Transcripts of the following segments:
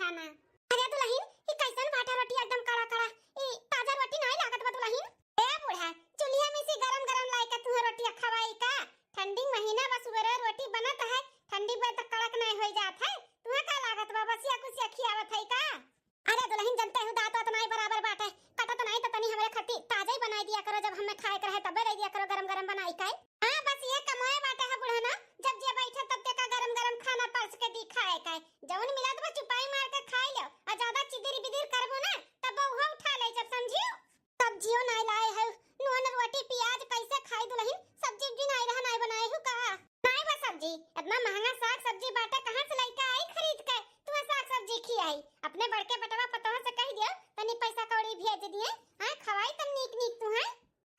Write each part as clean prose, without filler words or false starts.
खाना। अरे दुल्हन ई कैसन भाटा रोटी एकदम कड़ा कड़ा, ई ताजा रोटी नहीं लागत बा दुल्हन। ए बूढ़ा चूल्हा में से गरम गरम लाई के तू रोटी खवाई का। ठंडी महीना बस सुबह रोटी बनत है, ठंडी पे तक कड़क नहीं हो जात है। तुहे का लागत बा बसिया कुछ खियावत है का। अरे दुल्हन जनते हो दांत तो नहीं बराबर बाटे, कटा तो नहीं तो तनी हमरे खती ताजा ही बनाई दिया करो, जब हमें खाए रहे तब दे दिया करो गरम गरम बनाई का। हां बस ये कमाए बाटे है बूढ़ा ना, जब जे बैठे तब ते का गरम गरम खाना परस के दी खाए का। जवन मिलत बा चुपाई मार के खाई लो, और ज्यादा चिदिर बिदिर करबो ना तब वो उठा ले जब समझियो। सब्जियों नहीं लाए है, नून रोटी प्याज कैसे खाई दुल्हन, सब्जी भी नहीं रहा नहीं बनाए हो का। नहीं बस सब्जी इतना महंगा साग सब्जी बाटे कहां से लेके आई खरीद के। तू साग सब्जी खियाई अपने बड़के बेटवा पतवा से कह दियो तनी पैसा कौड़ी भेज दिए। हां खवाई तब नीक नीक तू है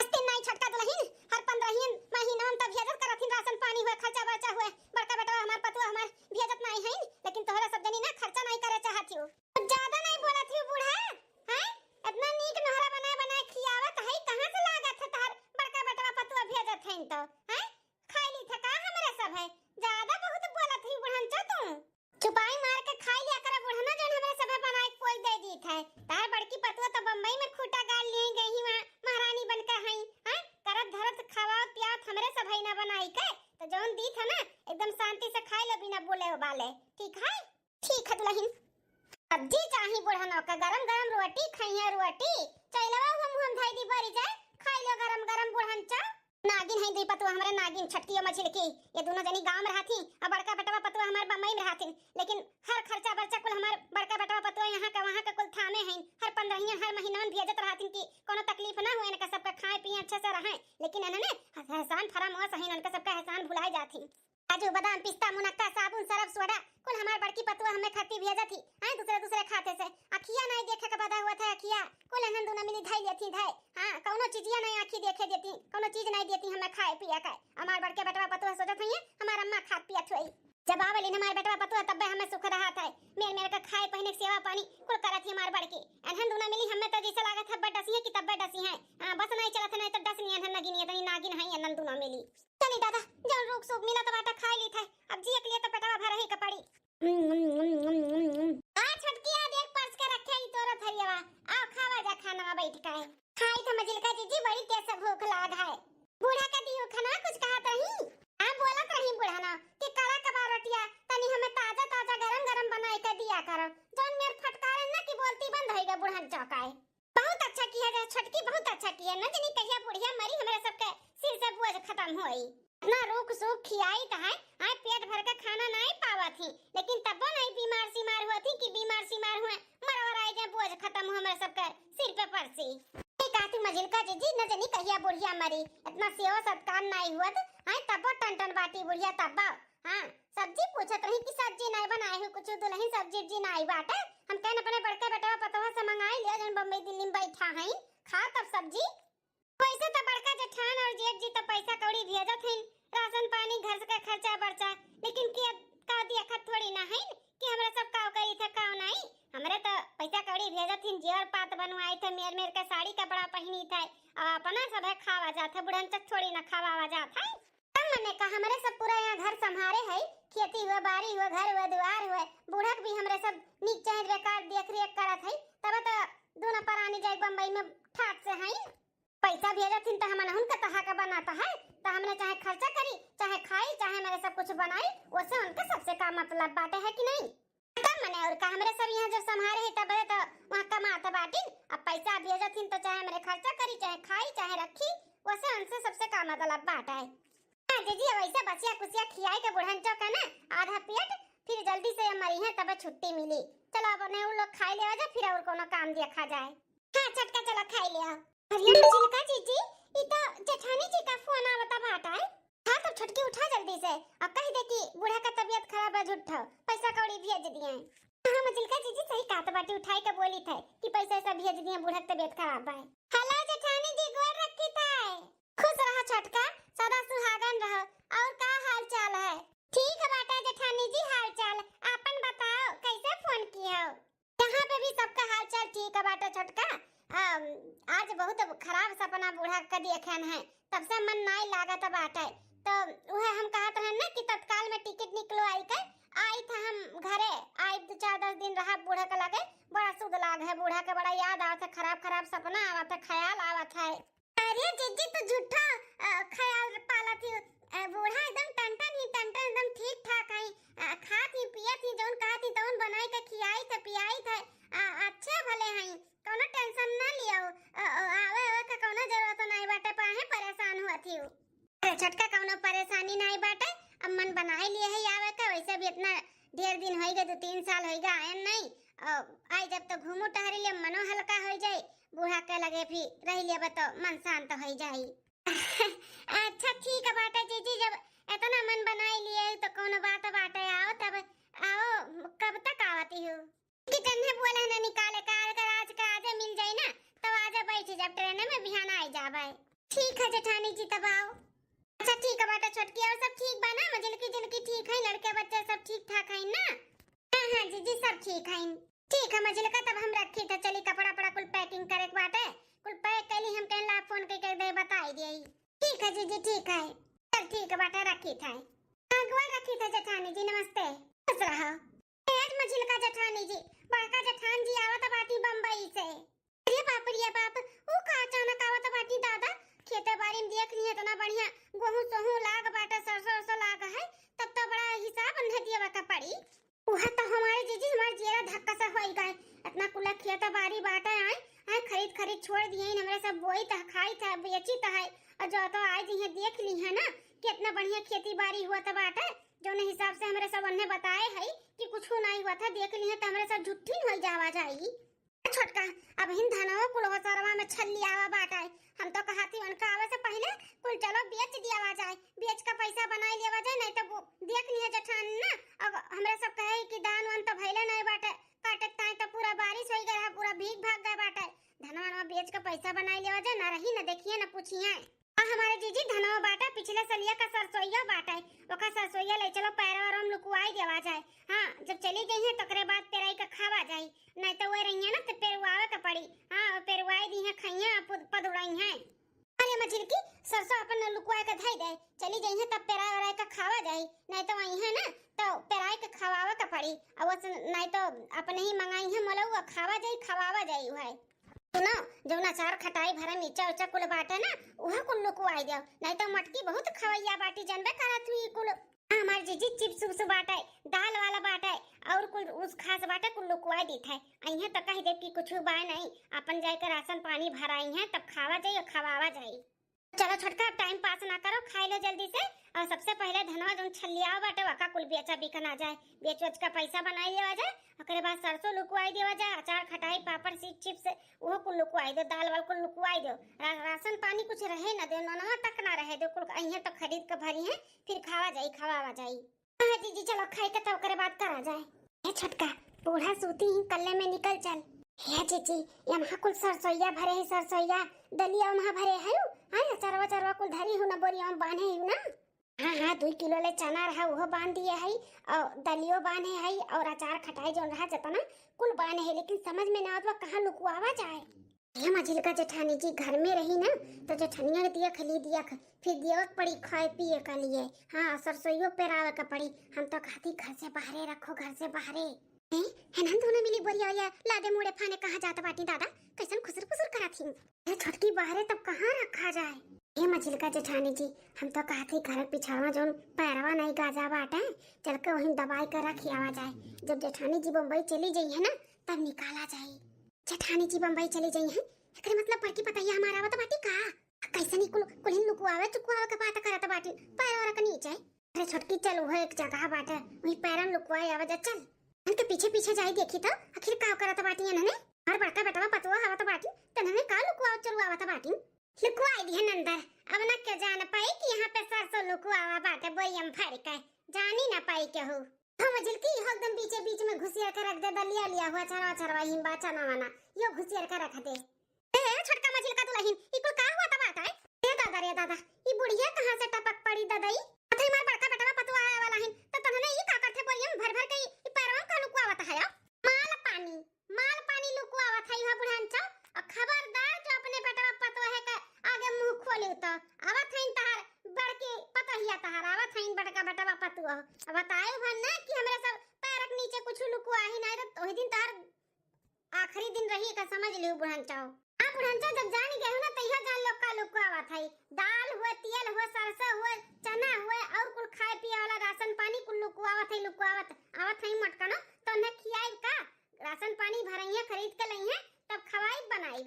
अस्ते नहीं छटका दुल्हन। हर 15 महीना में तब भेजत करथिन राशन पानी हुए खर्चा बर्चा हुए। बड़का बेटवा हमार पतवा हमार भेजत नहीं है, लेकिन तोहरा सब जनी ना खर्चा नहीं करे चाहत हो। ज्यादा नहीं बोलत हो बूढ़ा हैं, इतना नीक नोहरा बनाए बनाए खियावत है, कहां से लागत है तार बड़का बेटवा पतवा भेजत है तो हैं। खाई ली थका हमरे सब है, ज्यादा बहुत बोलत ही बुढ़न चा तू। चुपाई मार के खाई लिया कर बुढ़ना जन हमरे सब बनाए कोई दे दी था। तार बड़की पतवा तो बम्बई में खूटा गाड़ लिए गई वहां महारानी बनकर हई हैं, करत धरत खावात पियात हमरे सब है ना बनाई के। तो जौन दी था ना एकदम शांति से खाई लो बिना बोले वाले। ठीक है दुल्हन। सब्जी चाही बुढ़नो का, गरम गरम रोटी खइया रोटी चलवा हम धाई दी भरी जाए खाई लो गरम गरम बुढ़न चा। नागिन है दी पतवा हमरे नागिन छटकी मछली की, ये दोनों जनी गांव में रहती और बड़का बेटवा पतवा हमार बम्बई में रहती। लेकिन हर खर्चा बर्चा कुल हमार बड़का बेटवा पतवा यहाँ का वहाँ का कुल थामे हैं। हर 15 हर महीना में भेजत रहती कि कोनो तकलीफ ना होए, इनका सबका खाए पिए अच्छे से रहे। लेकिन इन्होंने एहसान फरामोश है, इनका सबका एहसान भुलाए जाती। काजू बादाम पिस्ता मुनक्का साबुन सरफ सोडा कुल हमार बड़की पतवा हमें खती भेजा थी। हां दूसरे दूसरे खाते से अखिया नहीं देखे के बदा हुआ था, अखिया कुल हन दोनों मिली धाई लेती धाई। हां कोनो चीजिया नहीं आखी देखे देती, कोनो चीज नहीं देती हमें खाए पिए का। हमार बड़के बेटवा पतवा सोचत है हमार अम्मा खात पियत होई। जब आवली हमार बेटवा पतवा तब हमें सुख रहा था, मेर मेर का खाए पहने सेवा पानी कुल करत ही हमार बड़की। अनहन दोनों मिली हमें तो जैसे लागत है बडसी है कि तब डसी है। बस नहीं चलत नहीं तो डसनी अनहन नगिनी तनी नागिन है अनहन दोनों मिली। चली दादा जब रुक सुख मिला तो बाटा खाई ली था, अब जी के लिए तो पेटवा भर ही कपड़ी। आ छटकिया देख परस के रखे ही तोरा थरियावा, आओ खावा जा खाना बैठ के। खाई तो मजिल का जीजी बड़ी तेज से भूख लाग है। बूढ़ा का दियो खाना कुछ कहत रही। हां बोलत रही बूढ़ा ना कि कड़ा कबा रोटिया तनी हमें ताजा ताजा गरम गरम बनाए के दिया करो। जौन मेर फटकार ना कि बोलती बंद होएगा बुढ़न चौकाए। बहुत अच्छा किया जा छटकी, बहुत अच्छा किया न जनी कहिया बुढ़िया मरी हमरे सबके सिर से बोझ खत्म होई। ना रूख सूख खियाई त है, आय पेट भर के खाना नहीं पावा थी, लेकिन तब नहीं बीमार सीमार हुआ थी कि बीमार सीमार हुए मरवर आए जे बोझ खत्म हो हमरे सबके सिर पे परसी। काती मजिल का जीजी न जनी कहिया बुढ़िया मरी, इतना सेवा सत्कार नहीं हुआ त आय तब टन टन बाटी बुढ़िया तब। हां सब्जी पूछत रही कि सब्जी नहीं बनाए हो कुछ दुल्हन सब्जी जी नहीं बाटे। हम कहन अपने बड़के बेटवा पतवा से मंगाई ले जन बम्बई दिल्ली में बैठा है खा तब सब्जी। पैसा तो बड़का जेठान और जेठ जी तो पैसा कौड़ी भेजत हैं राशन पानी घर का खर्चा बर्चा, लेकिन के का दिया खत थोड़ी ना है कि हमरा सब काव करी था काव नहीं। हमरे तो पैसा कौड़ी भेजत हैं जेवर पात बनवाई थे, मेर मेर का साड़ी कपड़ा पहनी था अपना सब है खावा जात है, बुढ़न तक थोड़ी ना खावा जात है। तब मैंने कहा हमरे सब पूरा यहाँ घर संभारे है, खेती हुआ बाड़ी हुआ घर हुआ द्वार हुआ, बूढ़क भी हमरे सब नीक चाहे बेकार देख रेख करत है। तब तो दोनों परानी जाए बम्बई में ठाट से है। पैसा भेजत हिन तो हमन उनका तहा का बनाता है, तो हमने चाहे खर्चा करी चाहे खाई चाहे मेरे सब कुछ बनाई, वैसे उनका सबसे का मतलब बाटे है कि नहीं। तब मैंने और का हमरे सब यहाँ जब संभारे है तब तो वहाँ कमाता बाटी। अब पैसा भेजत हिन तो चाहे मेरे खर्चा करी चाहे खाई चाहे रखी, वैसे उनसे सबसे का मतलब बाटा है। हां जीजी वैसे बचिया कुसिया खियाई के बुढ़न चौका ना आधा पेट फिर जल्दी से मरी है तब छुट्टी मिली। चलो अब ने उन लोग खाई ले जा फिर और कोनो काम देखा जाए। हां छटका चलो खाई ले आओ। हरिया चिलका जीजी ई तो जेठानी जी का फोन आवता बाटा है। हां तो छटकी उठा जल्दी से, अब कह दे कि बूढ़ा का तबीयत खराब है झूठा पैसा कौड़ी भेज दिए। हां मजिलका जीजी सही कात बाटी उठाई के बोली थे कि पैसा सब भेज दिए बूढ़ा का तबीयत खराब है। हेलो जेठानी जी गोर रखी थे। खुश रहो छटका सदा सुहागन रहो, और का हाल चाल है। ठीक है बेटा जेठानी जी हाल चाल अपन बताओ कैसे फोन किए हो। यहाँ पे भी सबका हाल चाल ठीक है बेटा छटका। आज बहुत खराब सपना बूढ़ा का देखन है, तब से मन नहीं लागत बाटे। तो वह हम कहत रहे ना कि तत्काल में टिकट निकलवाई के आई था हम घरे आई 2-4 10 दिन रहा बूढ़ा के लगे, बड़ा सुध लाग है बूढ़ा के, बड़ा याद आवत है, खराब खराब सपना आवत है, ख्याल आवत है। अरे जीजी तो झूठा ख्याल पाला थी, बूढ़ा एकदम टन एकदम ठीक ठाक है, खाती पियती जौन कहती तौन बनाई के खियाई थे पियाई थे, अच्छे भले हैं, कोनो टेंशन ना लियो, आवे का कोनो जरूरत नहीं बाटे, पाहे परेशान हुआ थी। छोटका कोनो परेशानी नहीं बाटे, अब मन बनाए लिए है आवे का, वैसे भी इतना ढेर दिन हो गए, 2-3 साल हो गए आयन नहीं, आई जब तो घूमू टहरी ले मनो हल्का हो जाए, बूढ़ा के लगे भी रह ले बताओ मन शांत हो जाए। अच्छा ठीक है बाटे जीजी, जब इतना मन बनाए लिए तो कोनो बात बाटे, आओ तब आओ, कब तक आवती हो? किचन में बोले ना निकाले कार कर, आज का आजे मिल जाए ना तो आजे बैठ जब ट्रेन में बिहान आ जाबे। ठीक है जेठानी जी तब आओ। अच्छा ठीक है बेटा छोटकी, और सब ठीक बा ना? मजलकी जलकी ठीक है, लड़के बच्चे सब ठीक ठाक है ना? हां जीजी सब ठीक है। ठीक है मजलका, तब हम रखी था, चली कपड़ा पड़ा कुल पैकिंग करे के बाटे, कुल पैक कली हम कहला फोन के दे बताई देई। ठीक है जीजी ठीक है, चल ठीक है बेटा रखी था, अगवा रखी था जेठानी जी, नमस्ते खुश रहो। आज मजलका जेठानी जी, बड़का जेठान जी आवत बाटी बंबई से। अरे बाप रे बाप, वो का अचानक आवत बाटी दादा, खेते बाड़ी में देख लिए इतना बढ़िया गेहूं सोहू लाग बाटा, सरसों लाग है, तब तो बड़ा हिसाब न दिया का पड़ी। वह तो हमारे जीजी हमारे जेरा धक्का सा होई गए, इतना कुला खेता बाड़ी बाटा आए खरीद छोड़ दिए, हमरे सब बोई था खाई था बेची था, और जो तो आज ये देख ली है ना कितना बढ़िया खेती बाड़ी हुआ था बाटा, जो ने हिसाब से हमरे सब उन्हें बताए है कि कुछ नहीं हुआ था, देख ली है तो हमरे सब झुट्ठी हो जावा जाई। छोटका अब हिन धनवा कुल होसरवा में छल्ली आवा बाटा, हम तो कहती उनका आवे से पहले कुल चलो बेच दिया जाए, बेच का पैसा बना लिया जाए, नहीं तो देख लिए जेठान ना, अब हमरे सब कहे कि दान वान तो भइले नहीं बाटे, काटे ताई तो पूरा बारिश हो गया, पूरा भीग भाग गए बाटे, धनवा बेच का पैसा बना लिया जाए, ना रही ना देखिए ना पूछिए। हमारे जीजी धनवा बाटा पिछले सलिया का सरसोईया बाटा है, ओका सरसोईया ले चलो पैर और हम लुकवाई देवा जाए। हां जब चली गई है तकरे बाद पेराई का खावा जाए, नहीं तो वे रही है ना तो पेरवावे का पड़ी। हां पेरवाई दी है खैया पद उड़ाई है, अरे मछली की सरसों अपन लुकवाए का धई दे, चली गई है तब पेराई वराई का खावा जाए, नहीं तो वही है ना तो पेराई का खवावा का पड़ी, अब नहीं तो अपने ही मंगाई है मलवा खावा जाए खवावा जाए है। सुनो जो ना चार खटाई भरा मिर्चा उचा कुल बाटे ना वह कुल लुकवाई दो, नहीं तो मटकी बहुत खवैया बाटी जनबे करत हुई कुल। हमार जीजी चिप्स उप्स बाटे, दाल वाला बाटे और कुल उस खास बाटे कुल लुकवाई दी थे, अइहे तो कह दे कि कुछ बाय नहीं, अपन जाए कर राशन पानी भराई है तब खावा जाए खवावा जाए। चलो छोटका टाइम पास ना करो, खाई लो जल्दी से, और सबसे पहले धनवा जो छलिया बाटे वका कुल बेचा बिकना जाए, बेच वेच का पैसा बनाई देवा जाए, ओकरे बाद सरसों लुकवाई देवा जाए, अचार खटाई पापड़ सीट चिप्स वो कुल लुकवाई दो, दाल वाल कुल लुकवाई दो, राशन पानी कुछ रहे ना दो, ननवा तक ना रहे दो, कुल अइहे तो खरीद के भरी है, फिर खावा जाई खवावा जाई। हां जीजी चलो खाई के तो ओकरे बाद करा जाए। ए छोटका बूढ़ा सूती ही कल्ले में निकल चल। हे जीजी यहाँ कुल सरसोईया भरे है, सरसोईया दलिया वहाँ भरे है, हां चरवा कुल धरी हूं ना बोरिया में बांधे हूं ना। हाँ 2 किलो ले चना रहा वो बांध दिए है, और दलियो बांधे है, और अचार खटाई जो रहा जता ना कुल बांधे है, लेकिन समझ में ना आवत कहां लुकवावा जाए। ये मझिल का जेठानी जी घर में रही ना तो जेठनिया दिया खली दिया फिर दिया पड़ी खाए पिए के लिए। हाँ सरसोईयो पेरावे का पड़ी, हम तो कहती घर से बाहरे रखो, घर से बाहरे है ना दोनों मिली बोरिया या लादे मुड़े फाने कहाँ जाता बाटी दादा, कैसन खुसर खुसर करा थी, ये छोटकी बाहरे तब कहाँ रखा जाए। ये मछली का जेठानी जी हम तो कहते घर पिछड़वा जोन पैरवा नहीं गाजा बाटे चल के वहीं दबाई कर रखी आवा जाए, जब जेठानी जी बम्बई चली गई है ना तब निकाला जाए। जेठानी जी बम्बई चली गई है एकरे मतलब पर की पता है हमारा आवत बाटी का कैसे नहीं कुल लुकवावे चुकवावे के बात करत बाटी पैरवा के नीचे। अरे छोटकी चल वो एक जगह बाटे वहीं पैरन लुकवाए आवा जा, चल उनके पीछे पीछे जाई देखी तो आखिर का करत बाटी इन्होंने, और बड़का बेटवा पतवा आवत बाटी तन्ने का लुकवाव चलवा आवत बाटी लुकवाई दी है नंदर। अब ना क्या जान पाई कि यहाँ पे सरसों लुकवावा बाटे बोयम भर के जानी ना पाई के हो। हम मजिल की एकदम बीचे बीच में घुसिया कर रख दे, दलिया लिया हुआ चरवा हिम बाचा ना वाना यो घुसिया कर रख दे। ए छोटका मजिल का दुल्हन इको का हुआ था बात है रे दादा ये बुढ़िया कहां से टपक पड़ी ददई, अथे मार बड़का बेटवा पतवा आया वाला है तो तन्ने ई का करथे बोयम भर भर के ई पैरवा का लुकवावत है माल पानी लुकवावत है यहां बुढ़ान चा। खबरदार जो अपने बेटवा पतवा है का आगे मुंह खोले तो आवत है तहार बड़के पतहिया तहार आवत है बड़का बेटवा पतवा बताए भन ना कि हमरे सब पैरक नीचे कुछ लुकवा ही नहीं तो वही दिन तार आखिरी दिन रही का समझ लियो बुढ़ांचाओ। हां बुढ़ांचा जब जान गए हो ना तैया जान लोग का लोग को आवत है। दाल हुए तेल हुए सरसों हुए चना हुए और कुल खाए पिए वाला राशन पानी कुल लोग को आवत है मटका ना तो ने खियाई का राशन पानी भरइया खरीद के लइहे तब खवाई बनाई।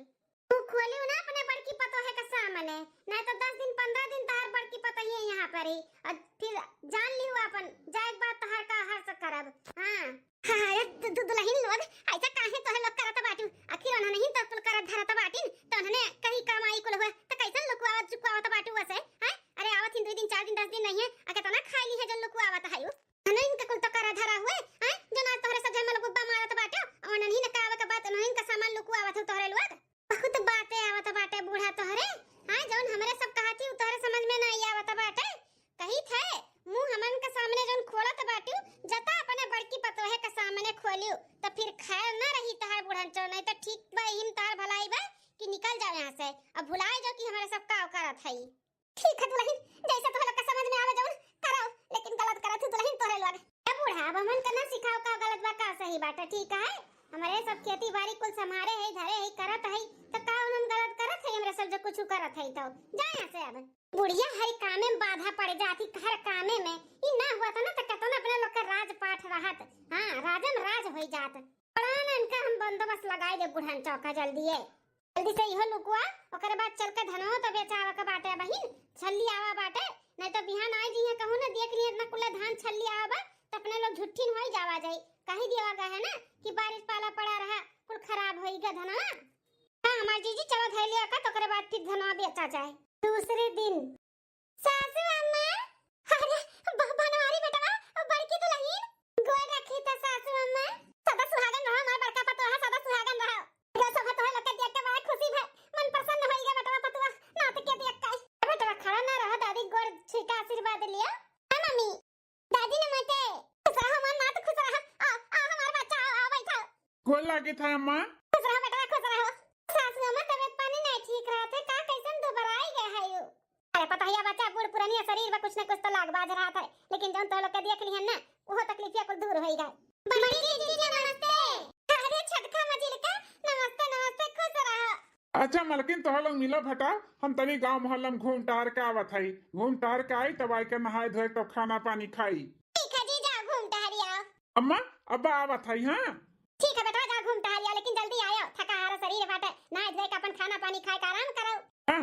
तू खोलियो ना अपने बड़की पतो है का सामने नहीं तो 10 दिन 15 दिन तार बड़की पतो है यहाँ पर ही और फिर जान लियो अपन जाए बात तहार का हर से करब। हां हां तू दुल्हन लोग ऐसा काहे तो लोग करत बाटू आखिर उन्हें नहीं तो कुल करत धरत बाटिन तो उन्हें कहीं कमाई कुल हुआ तो कैसन लोग आवत चुकावत बाटू वैसे हैं। अरे आवत 2 दिन 4 दिन 10 दिन नहीं है अके तना खाई ली है जो लोग आवत है नहीं इनका कुल तो करा धरा हुए हैं जो ना तोहरे से जमल गुब्बा मारत बाटो और नहीं न कावे का बात नहीं का सामान लोग आवत हो तोहरे लोग बहुत बातें आवत बाटे बूढ़ा तोहरे। हां जौन हमरे सब कहती तोहरे समझ में नहीं आवत बाटे कही थे मुंह हमन के सामने जौन खोलत बाटू जता अपने बड़की पतोहे के सामने खोलियो तो फिर खैर ना रही तहार बुढ़ांचो नहीं तो ठीक बा हिम तार भलाई बा कि निकल जाओ यहां से अब भुलाए जो कि हमारे सब का करत है। ठीक है दुल्हन जैसे तोहरे का समझ में आवे जौन करो लेकिन गलत करत है दुल्हन तोहरे लोग ए बूढ़ा अब हमन के ना सिखाओ का गलत बा का सही बाटे ठीक है। हमारे सब खेती बाड़ी कुल संभारे है धरे है करत है तो का हम गलत करत है हमरे सब जो कुछ करत है तो जा यहां से अब बुढ़िया हर कामे में बाधा पड़ जाती हर कामे में ई ना हुआ था ना तो कतना अपने लोग का राजपाठ रहत। हां राजम राज होई जात बड़ा इनका हम बंदोबस्त लगाए दे बुढ़ान चौका जल्दी से इहो लुकुआ ओकर बाद चल के धनो तो बेचावा का बाटे बहिन छल्ली आवा बाटे नहीं तो बिहान आई जी कहू ना देख लिए इतना कुल धान छल्ली आवा तो अपने लोग झुट्ठीन होई जावा जाई कहीं दिया गया है ना कि बारिश पाला पड़ा रहा कुल खराब होई गा धना। हां हमार जीजी चलो धैलिया का तो करे बाद फिर धनवा बेचा जाए। दूसरे दिन सासू अम्मा अरे बनवारी बेटवा बड़की दुल्हन गोर रखी त सासू अम्मा सदा सुहागन रहो हमार बड़का पतोहा सदा सुहागन रहो जो सब तो लोग के देख के बड़ा खुशी है मन प्रसन्न होई गा बेटवा पतोहा ना तो के देख के बेटवा खड़ा ना रहो दादी गोर छिका आशीर्वाद लिया। हां मम्मी दादी नमस्ते खुश रहो मन ना तो खुश रहो हमार बच्चा आ बैठा गोल लागे था अम्मा खुश रहो बेटा खुश रहो। सासू अम्मा तबीयत पानी नहीं ठीक रहा था का कैसन दोबारा आई गए है यू अरे पता है बच्चा बूढ़ पुरानी शरीर में कुछ न कुछ तो लाग बाज रहा था लेकिन जब तो लोग के देख लिहन ना वो तकलीफ कुल दूर होई गए। बड़ी जीजी नमस्ते अरे छटका मजिल का नमस्ते खुश रहो। अच्छा मलकिन तो लोग मिला भटा हम तनी गांव मोहल्ला में घूम टहर के आवत हई घूम टहर के आई तब आई के नहाए धोए तो खाना पानी खाई। ठीक है जी जाओ घूम टहर आओ। अम्मा अब्बा आवत हई। हां ठीक है बेटा जाओ घूम टहर आओ लेकिन जल्दी आयो थका हारा शरीर बाटे नहाए धोए के अपन खाना पानी खाए के आराम करो।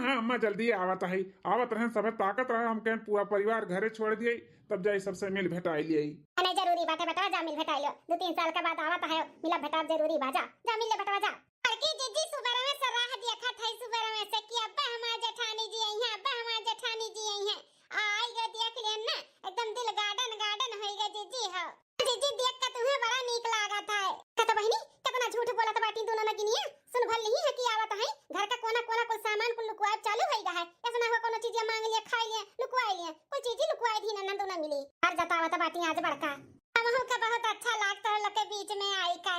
हां अम्मा जल्दी आवत हई आवत रहे सब ताकत रहे हम के पूरा परिवार घरे छोड़ दिए तब जाई सबसे मिल भेटाई लिये। अने जरूरी बाटे बेटा जा मिल भेटाई लो 2-3 साल के बाद आवत है मिला भेटा जरूरी बाजा जा मिल ले बेटा जा। बड़की जीजी सुबह में सराह देखा थई सुबह में से कि अब्बा हमार जेठानी जी आई हैं अब्बा हमार जेठानी जी आई हैं आई गे देख लेन ना एकदम दिल गार्डन होई गे जीजी हो जीजी देख के तुम्हें बड़ा नीक लागत है का तो बहिनी कितना झूठ बोलत बाटी दोनों नगिनिया सुन भल नहीं है कि आवत है घर का कोना कुल सामान कुल लुकवाए चालू होई गा है ऐसा ना हो कोनो चीज मांग लिया खाई लिया लुकवाई लिया कोई चीज लुकवाई दी ना दोनों मिली हर जतावत बाटी आज बड़का हमहु के बहुत अच्छा लागत लोग के बीच में आई का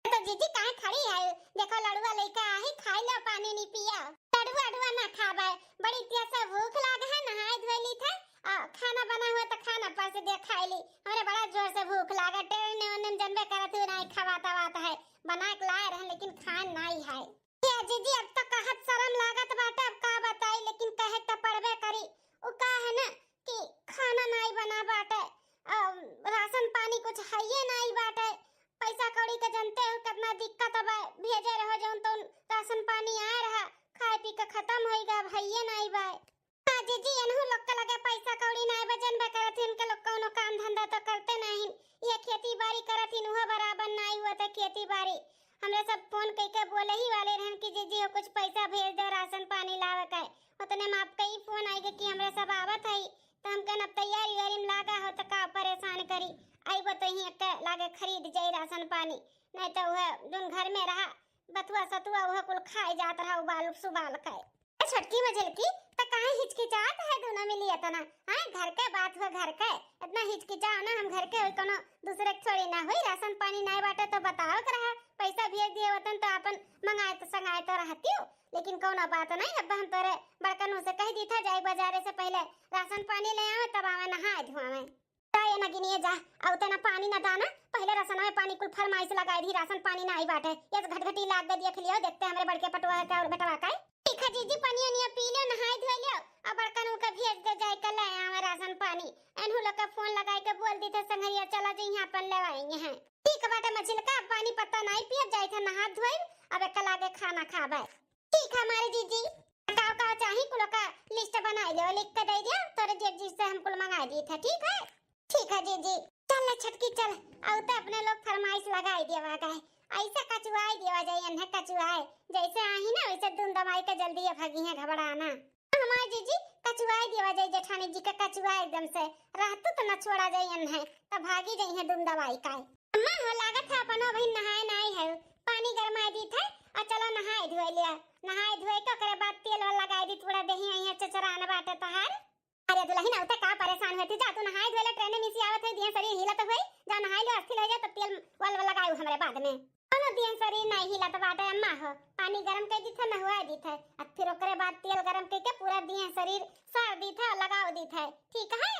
तो जीजी कहां खड़ी है देखो लड़ुआ लेके आई खाई लो पानी नहीं पिया लड़ुआ ना खाबे बड़ी तेज से भूख लागे है नहाए धोए ली थे खाना बना हुआ तो खाना पर से देख खाई ली हमरे बड़ा जोर से भूख लागे टेल ने ओने जनबे करत हो नहीं खवाता बात है बना के लाए रहे लेकिन खान नहीं है ये जीजी अब तो कहत शर्म लागत बाटे अब का बताई लेकिन कहे तो पड़बे करी ओ का है ना कि खाना नहीं बना बाटे राशन पानी कुछ है ये नहीं बाटे पैसा कौड़ी के जानते हो कितना दिक्कत है भेजे रहो जौन तो राशन पानी आ रहा खाए पी के खत्म होईगा भइये नहीं बा। हां जीजी एनहु लोग के लगे पैसा कौड़ी नहीं बजन बे करत इनके लोग कोनो काम धंधा तो करते नहीं ये खेती बाड़ी करत इन वो बराबर नहीं हुआ तो खेती बाड़ी हमरे सब फोन कई के बोले ही वाले रहन कि जीजी कुछ पैसा भेज दे राशन पानी लावे के उतने में आपका ही फोन आई कि हमरे सब आवत है तो हम कन अब तैयारी वारी में लागा हो तो का परेशान करी आई बताइए के लागे खरीद जाई राशन पानी नहीं तो वह जोन घर में रहा बथुआ सतुआ वह कुल खाए जात रहा उबाल सुबाल खाए छटकी मजल की तो काहे हिचकिचात है दोनों मिली तना। हां घर के बात हो घर के इतना हिचकिचा ना हम घर के कोनो दूसरे छोड़ी ना हुई राशन पानी नहीं बाटे तो बताओ कर रहा पैसा भेज दिए वतन तो अपन मंगाए तो संगाए तो रहती हो लेकिन कोनो बात नहीं अब हम तोरे बड़कन से कह दी था जाए बाजारे से पहले राशन पानी ले आवे तब आवे नहाए धोवे। जाए ना गिनिए जा और तना पानी ना दाना पहले राशन में पानी कुल फरमाइश लगाई दी राशन पानी ना आई बाटे ये घटघटी लाग दे देख लियो देखते हमरे बड़के पटवा का और बेटवा का ठीक है जीजी पानी निया पी लियो नहाई धोई लियो अब बड़का नु के भेज दे जाए कल आवे राशन पानी एनहु लोग का फोन लगाई के बोल दी थे संगरिया चला जी यहां पर लेवाएंगे हैं ठीक बाटे मछिलका पानी पत्ता नहीं पिए जाए थे नहा धोई अब कल आगे खाना खाबे ठीक है हमारे जीजी का चाहिए कुल का लिस्ट बना लियो लिख के दे दिया तोरे जेठ जी से हम कुल मंगा दिए थे ठीक है जीजी चल ले छटकी चल और तो अपने लोग फरमाइश लगाई देवा गए ऐसा कचुआई देवा जाए अन्हे कचुआई जैसे आई ना वैसे धुन दमाई के जल्दी ये भागी है घबराना हमारे जीजी कचुआई देवा जाए जेठानी जी का कचुआ एकदम से रहतु तो न छोड़ा जाए अन्हे तो भागी जाई है धुन दवाई का अम्मा हो लागत है अपनो भाई नहाए नहीं है पानी गरमाई दी थे और चलो नहाए धोए लिया नहाए धोए तो करे बाद तेल वाला लगाई दी थोड़ा दही आई चचराना बाटे तहार अरे दुल्हन औते का परेशान होती जा तू नहाए धोले ट्रेन में से आवत है दिया शरीर हिलत होई जा नहाए ले अस्थि ले जा तब तेल वाला लगाऊ हमरे बाद में कोनो दिया शरीर नहीं हिलत बाटे अम्मा हो पानी गरम कर दी थे नहवा दी थे और फिर ओकरे बाद तेल गरम करके पूरा दिया शरीर सार दी थे लगाओ दी थे ठीक है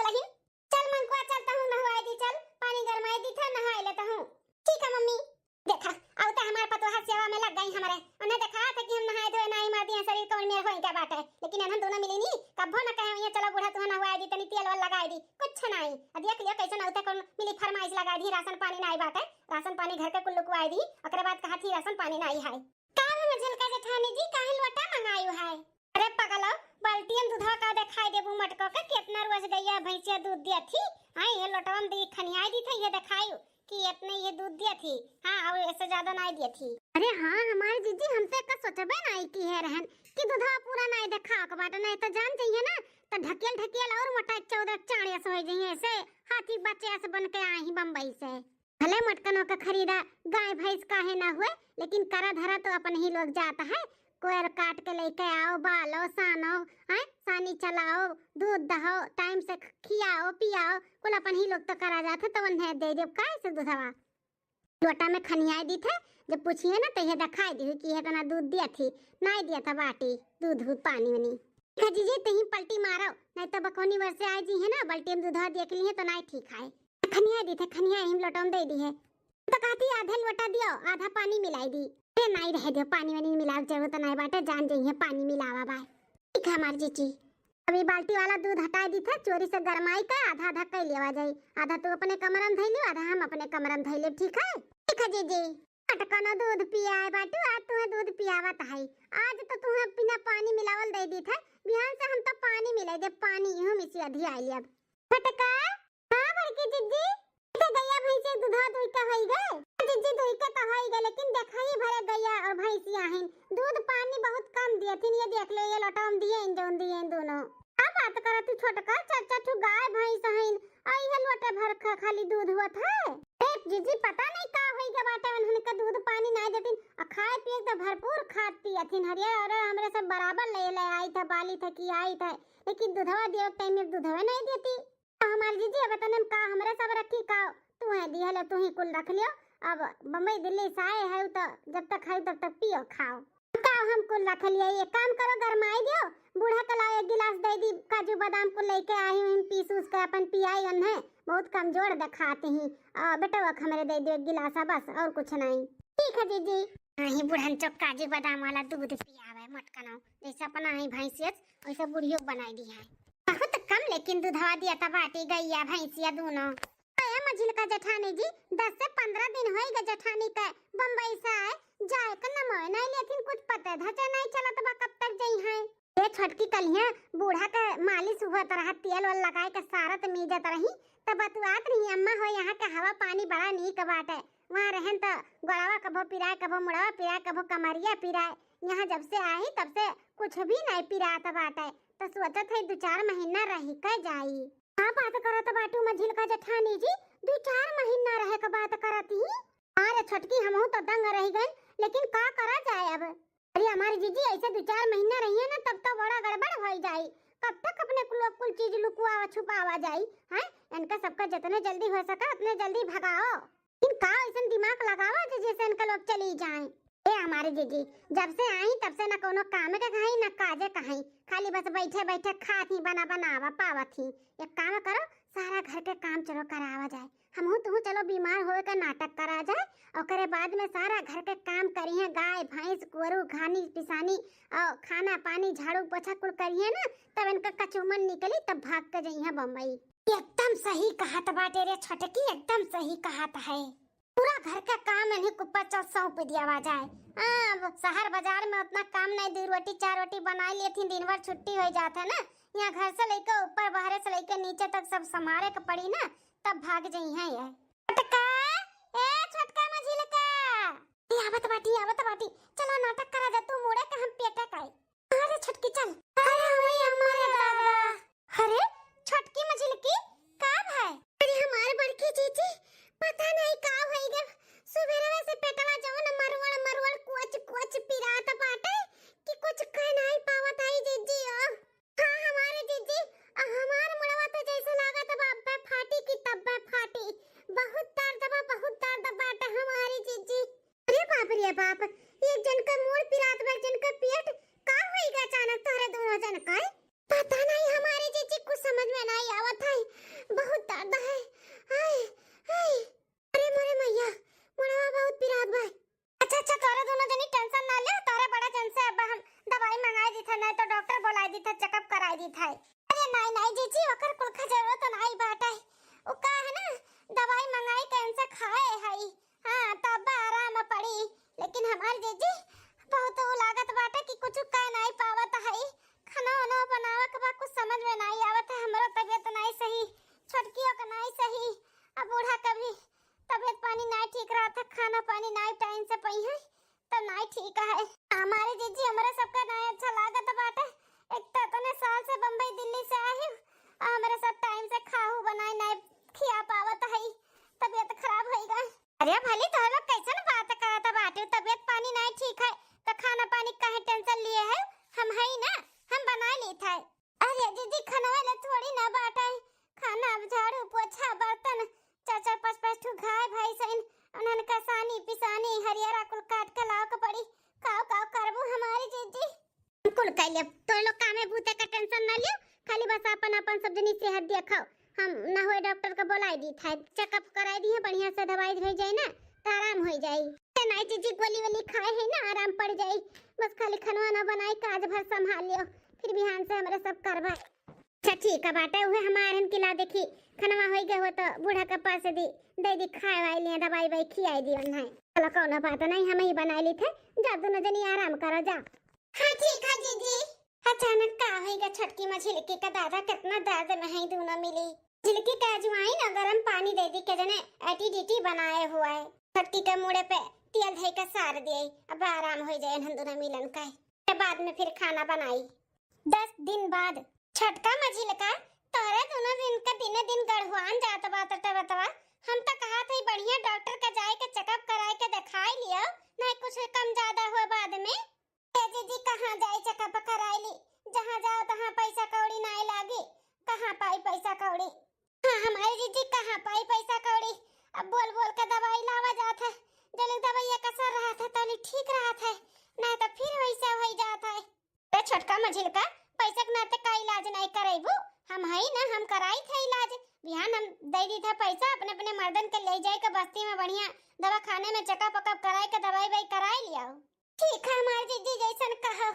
दुल्हन चल मंकुआ चलता हूं नहवा दी चल पानी गरमाई दी थे नहा लेता हूं ठीक है मम्मी देखा औते हमारे पतोहा सेवा में लग गई हमरे उन्हें देखा था कि हम नहाए धोए नहीं मार दिए शरीर कौन में होई क्या बात है लेकिन हम दोनों मिली नहीं कभो न कहे ये चलो बूढ़ा तू नहवा दी तनी तेल वाला लगाई दी कुछ नहीं देख लियो कैसे औते कौन मिली फरमाइश लगाई दी राशन पानी नहीं बात है राशन पानी घर के कुल लुकवाई दी ओकरे बाद कहा थी राशन पानी नहीं है का हम झलका जेठानी जी काहे लोटा मंगायो है अरे पगलो बाल्टीन दूधवा का दिखाई देबू मटको के कितना रोज गैया भैंसिया दूध दी थी हां ये लोटवन दी खनियाई दी थी ये दिखायो कि इतने ये दूध दिया थी हां और ऐसे ज्यादा नहीं दिया थी अरे हां हमारे जीजी हमसे का सोचबे नहीं की है रहन कि दूधवा पूरा नहीं देखा के बाट नहीं तो जान चाहिए ना तो ढकेल और मोटा 14 चाड़िया से हो जाइए ऐसे हाथी बच्चे ऐसे बन के आए ही बम्बई से भले मटकनों का खरीदा गाय भैंस काहे ना हुए लेकिन करा धरा तो अपन ही लोग जाता है कोयर काट के लेके आओ बालो सानो हैं सानी चलाओ दूध दहो टाइम से खियाओ पियाओ कुल अपन ही लोग तो करा जाते तो उन्हें दे दे काय से दूधवा लोटा में खनियाई दी थे जब पूछिए ना तो ये दिखाई दी कि ये तना दूध दिया थी नहीं दिया था बाटी दूध पानी वनी जीजी तही पलटी मारो नहीं तो बकोनी वर्ष से आई जी है ना बल्टी में दूधा देख लिए तो नहीं ठीक है खनिया दी थे खनिया हम लोटा में दे दी है तो कहती आधा लोटा दियो आधा पानी मिलाई दी ए नहीं रह दो पानी वानी मिलाव जरूरत नहीं बाटे जान जाइए पानी मिलावा बाय ठीक है हमार जीजी अभी बाल्टी वाला दूध हटा दी था चोरी से गरमाई का आधा आधा कर लेवा जाई आधा तू अपने कमरा में धइ ले आधा हम अपने कमरा में धइ ले ठीक है जीजी अटकनो दूध पियाए बाटू आज तुम्हें दूध पियावत है आज तो तुम्हें बिना पानी मिलावल दे दी था बिहान से हम तो पानी मिलाई दे पानी यूं मिसी अधि आई अब फटका हां बड़की जीजी तो गैया भैंसे दूध दूध का होई गए जीजी दूध का तो होई गए लेकिन देखा ही भरे गैया और भैंसिया हैं दूध पानी बहुत कम दिए थी ये देख लो ये लोटा में दिए इन जोन दिए इन दोनों अब बात करा तू छोटका चाचा तू गाय भैंस हैं आई है लोटे भर खाली दूध हुआ था ए जीजी पता नहीं का होई के बाटे उन्होंने का दूध पानी नहीं देती और खाए पिए तो भरपूर खात पियथिन हरिया और हमरे सब बराबर ले ले आई था बाली था कि आई था लेकिन दूधवा दियो टाइम में दूधवा नहीं देती हमार जीजी अब तने का हमरे सब रखी का तू है दिया ले तू ही कुल रख लियो अब बम्बई दिल्ली से आए है तो जब तक खाई तब तक पियो खाओ का हम कुल रख लिया ये काम करो गरमाई दियो बूढ़ा कला एक गिलास दे दी काजू बादाम को लेके आई हूं पीस उसका अपन पियाई उन्हें बहुत कमजोर दिखाते हैं बेटा वो हमरे दे दियो एक गिलास बस और कुछ नहीं ठीक है जीजी नहीं बुढ़न चो काजू बादाम वाला दूध पियावे मटकनो जैसे अपना ही भैंसियत वैसे बुढ़ियो बनाई दी है बहुत कम लेकिन दूधवा दिया था बाटी गैया भैंसिया दोनों आया मझिल का जेठानी जी 10 से 15 दिन होएगा जेठानी का बम्बई से आए जाए का न मोय नहीं लेकिन कुछ पता धचा नहीं चला तो कब तक जाई है ये छोटकी कलिया बूढ़ा का मालिश हुआ तरह तेल वाल लगाए के सारा तो मीजत रही तब बतुआत रही अम्मा हो यहाँ का हवा पानी बड़ा नीक बाटे वहाँ रहन तो गड़ावा कभो पिराए कभो मुड़ावा पिराए कभो कमरिया पिराए यहाँ जब से आई तब से कुछ भी नहीं पिराता बाटे तो सोचत है 2-4 महीना रही के जाई का बात करत बाटू मझिल का जेठानी जी 2-4 महीना रहे का बात करती अरे छोटकी हमहू तो दंग रह गई लेकिन का करा जाए अब अरे हमारी जीजी ऐसे 2-4 महीना रही है ना तब तो बड़ा गड़बड़ हो जाए कब तक अपने कुल चीज लुकुआवा छुपावा जाई हैं इनका सबका जितने जल्दी हो सका उतने जल्दी भगाओ इनका ऐसा दिमाग लगाओ जैसे इनका लोग चली जाएं ए हमारे जीजी जब से आई तब से न कोनो काम के कहीं न काजे कहीं खाली बस बैठे बैठे खाती बनावा पावत ही एक काम करो सारा घर के काम चलो करावा जाए। हमहू तुहू चलो बीमार होए का नाटक करा जाए और करे बाद में सारा घर के काम करिए, गाय भैंस गोरू घानी पिसानी और खाना पानी झाड़ू पोछा कुल करिए ना, तब इनका कचूमन निकली तब भाग के जइहा बम्बई। एकदम सही कहात बाटे रे छोटकी, एकदम सही कहात है। पूरा घर का काम इन्हीं के ऊपर चल सौंप दिया जाए। शहर बाजार में उतना काम नहीं, 2 रोटी 4 रोटी बना लिए थी, दिन भर छुट्टी हो जाता है ना। यहाँ घर से लेकर ऊपर बाहर से लेकर नीचे तक सब संभाले के पड़ी ना, तब भाग जाई है ये। छोटका ए छोटका मझिलका आवत बाटी चलो नाटक करा जा, तू मोड़े के हम पेटा काई। अरे छोटकी चल, अरे ओए हमारे दादा। अरे छोटकी मझिलकी का है? अरे हमारे बड़की जीजी पता नहीं का होई गे, सुबेरे से पेटवा जाओ न मरवड़ कुछ पिरात बाटे कि कुछ कह नहीं पावत आई जीजी। हां हमारे जीजी, हमार मुड़वा तो जैसे लागत बाबे फाटी की तब्बे फाटी, बहुत दर्द बाटे हमारी जीजी। अरे बाप रे बाप, एक जन का मूड़ पिरात बा, जन का पेट का होई गे अचानक तोरे दोनों जन का? पता नहीं हमारी जीजी, कुछ समझ में नहीं आवत है, बहुत दर्द है। हाय हाय अरे मोरे मैया, मुड़वा बहुत पिरात बा। अच्छा तोरे दोनों जनी टेंशन ना ले, तोरे बड़ा जन से अब हम दवाई मंगाई दी था, नहीं तो डॉक्टर बुलाई दी था, चेकअप कराई दी था। अरे नहीं जीजी, ओकर कुल का जरूरत नहीं बाटे। ओ का है ना, दवाई मंगाई के इनसे खाए हई, हां तब आराम पड़ी। लेकिन हमार जीजी बहुत वो लागत बाटे कि कुछ कह नहीं पावत हई, खाना वाना बनावे के बा कुछ समझ में नहीं आवत है। हमरो तबीयत नहीं सही, छोटकियों का नहीं सही, अब बूढ़ा कभी तबीयत पानी नहीं ठीक रहा था, खाना पानी नहीं टाइम से पई है तो नहीं ठीक है। हमारे जीजी हमारे सबका नहीं अच्छा लागत बाटे। एक तो इतने साल से बम्बई दिल्ली से आई हूं, हमारे सब टाइम से खाहू बनाई नहीं खिया पावत है, तबीयत खराब हो गई। अरे भली तो लोग कैसन बात करत बाटे, तबीयत पानी नहीं ठीक है तो खाना पानी काहे टेंशन लिए है? हम है ना, हम बना ली था। अरे जीजी खाना वाले थोड़ी ना बाटे, खाना झाड़ू पोछा बर्तन 4-5 ठू गाय भैंस उन्हन का सानी पिसानी हरियारा कुल काट के लाओ के पड़ी, काव करबू हमारी जीजी कुल कैले। तो लोग कामे बूते का टेंशन ना लियो, खाली बस अपन सब जनी सेहत देखो। हम ना होए डॉक्टर का बुलाई दी था, चेकअप कराई दी है, बढ़िया से दवाई हो जाए ना तो आराम हो जाए। नहीं जीजी गोली वाली खाए है ना, आराम पड़ जाए। बस खाली खाना ना बनाई, काज भर संभाल लियो, फिर बिहान से हमारे सब करबा। अच्छा ठीक है बाटे, उहे हमारन किला देखी खनवा होई गए हो तो बूढ़ा के पास दे खाए वाई लिए, दवाई वाई खियाई दी नहीं। चलो कौनो बात नहीं, हम ही बना ली थे, जा दोनों जनी आराम करो जा। हां ठीक है जीजी। अचानक का होईगा छोटकी मछली का दादा कितना दर्द में है, दोनों मिली झिलकी का अजवाइन और गरम पानी दे दी के जने एटीडीटी बनाए हुआ है, छोटकी के मुड़े पे तेल धई के सार दिए, अब आराम हो जाए हम दोनों मिलन का। के बाद में फिर खाना बनाई। 10 दिन बाद छोटका मझिलका तोरे दोनों दिन का दिन गढ़वान जात बतवा हम तो कहा थे बढ़िया डॉक्टर का जाए के चेकअप कराए के दिखाई लियो, नहीं कुछ कम ज्यादा हुआ बाद में। जीजी कहां जाए चेकअप कराई ली, जहां जाओ तहां पैसा कौड़ी नहीं लागी, कहां पाई पैसा कौड़ी। हां हमारी जीजी कहां पाई पैसा कौड़ी, अब बोल के दवाई लावा जात है, जल्दी दवाई कसर रहा था तो ठीक रहा था, नहीं तो फिर वैसा हो जाता है। तो छोटका मझिलका पैसा के नाते का इलाज नहीं करेबू, हम है ना, हम कराई थे इलाज, बिहान हम दे दी था पैसा, अपने मर्दन के ले जाए के बस्ती में बढ़िया दवा खाने में चेकअप कराए के दवाई वाई कराई लिया। ठीक है हमार जीजी जैसन कहो,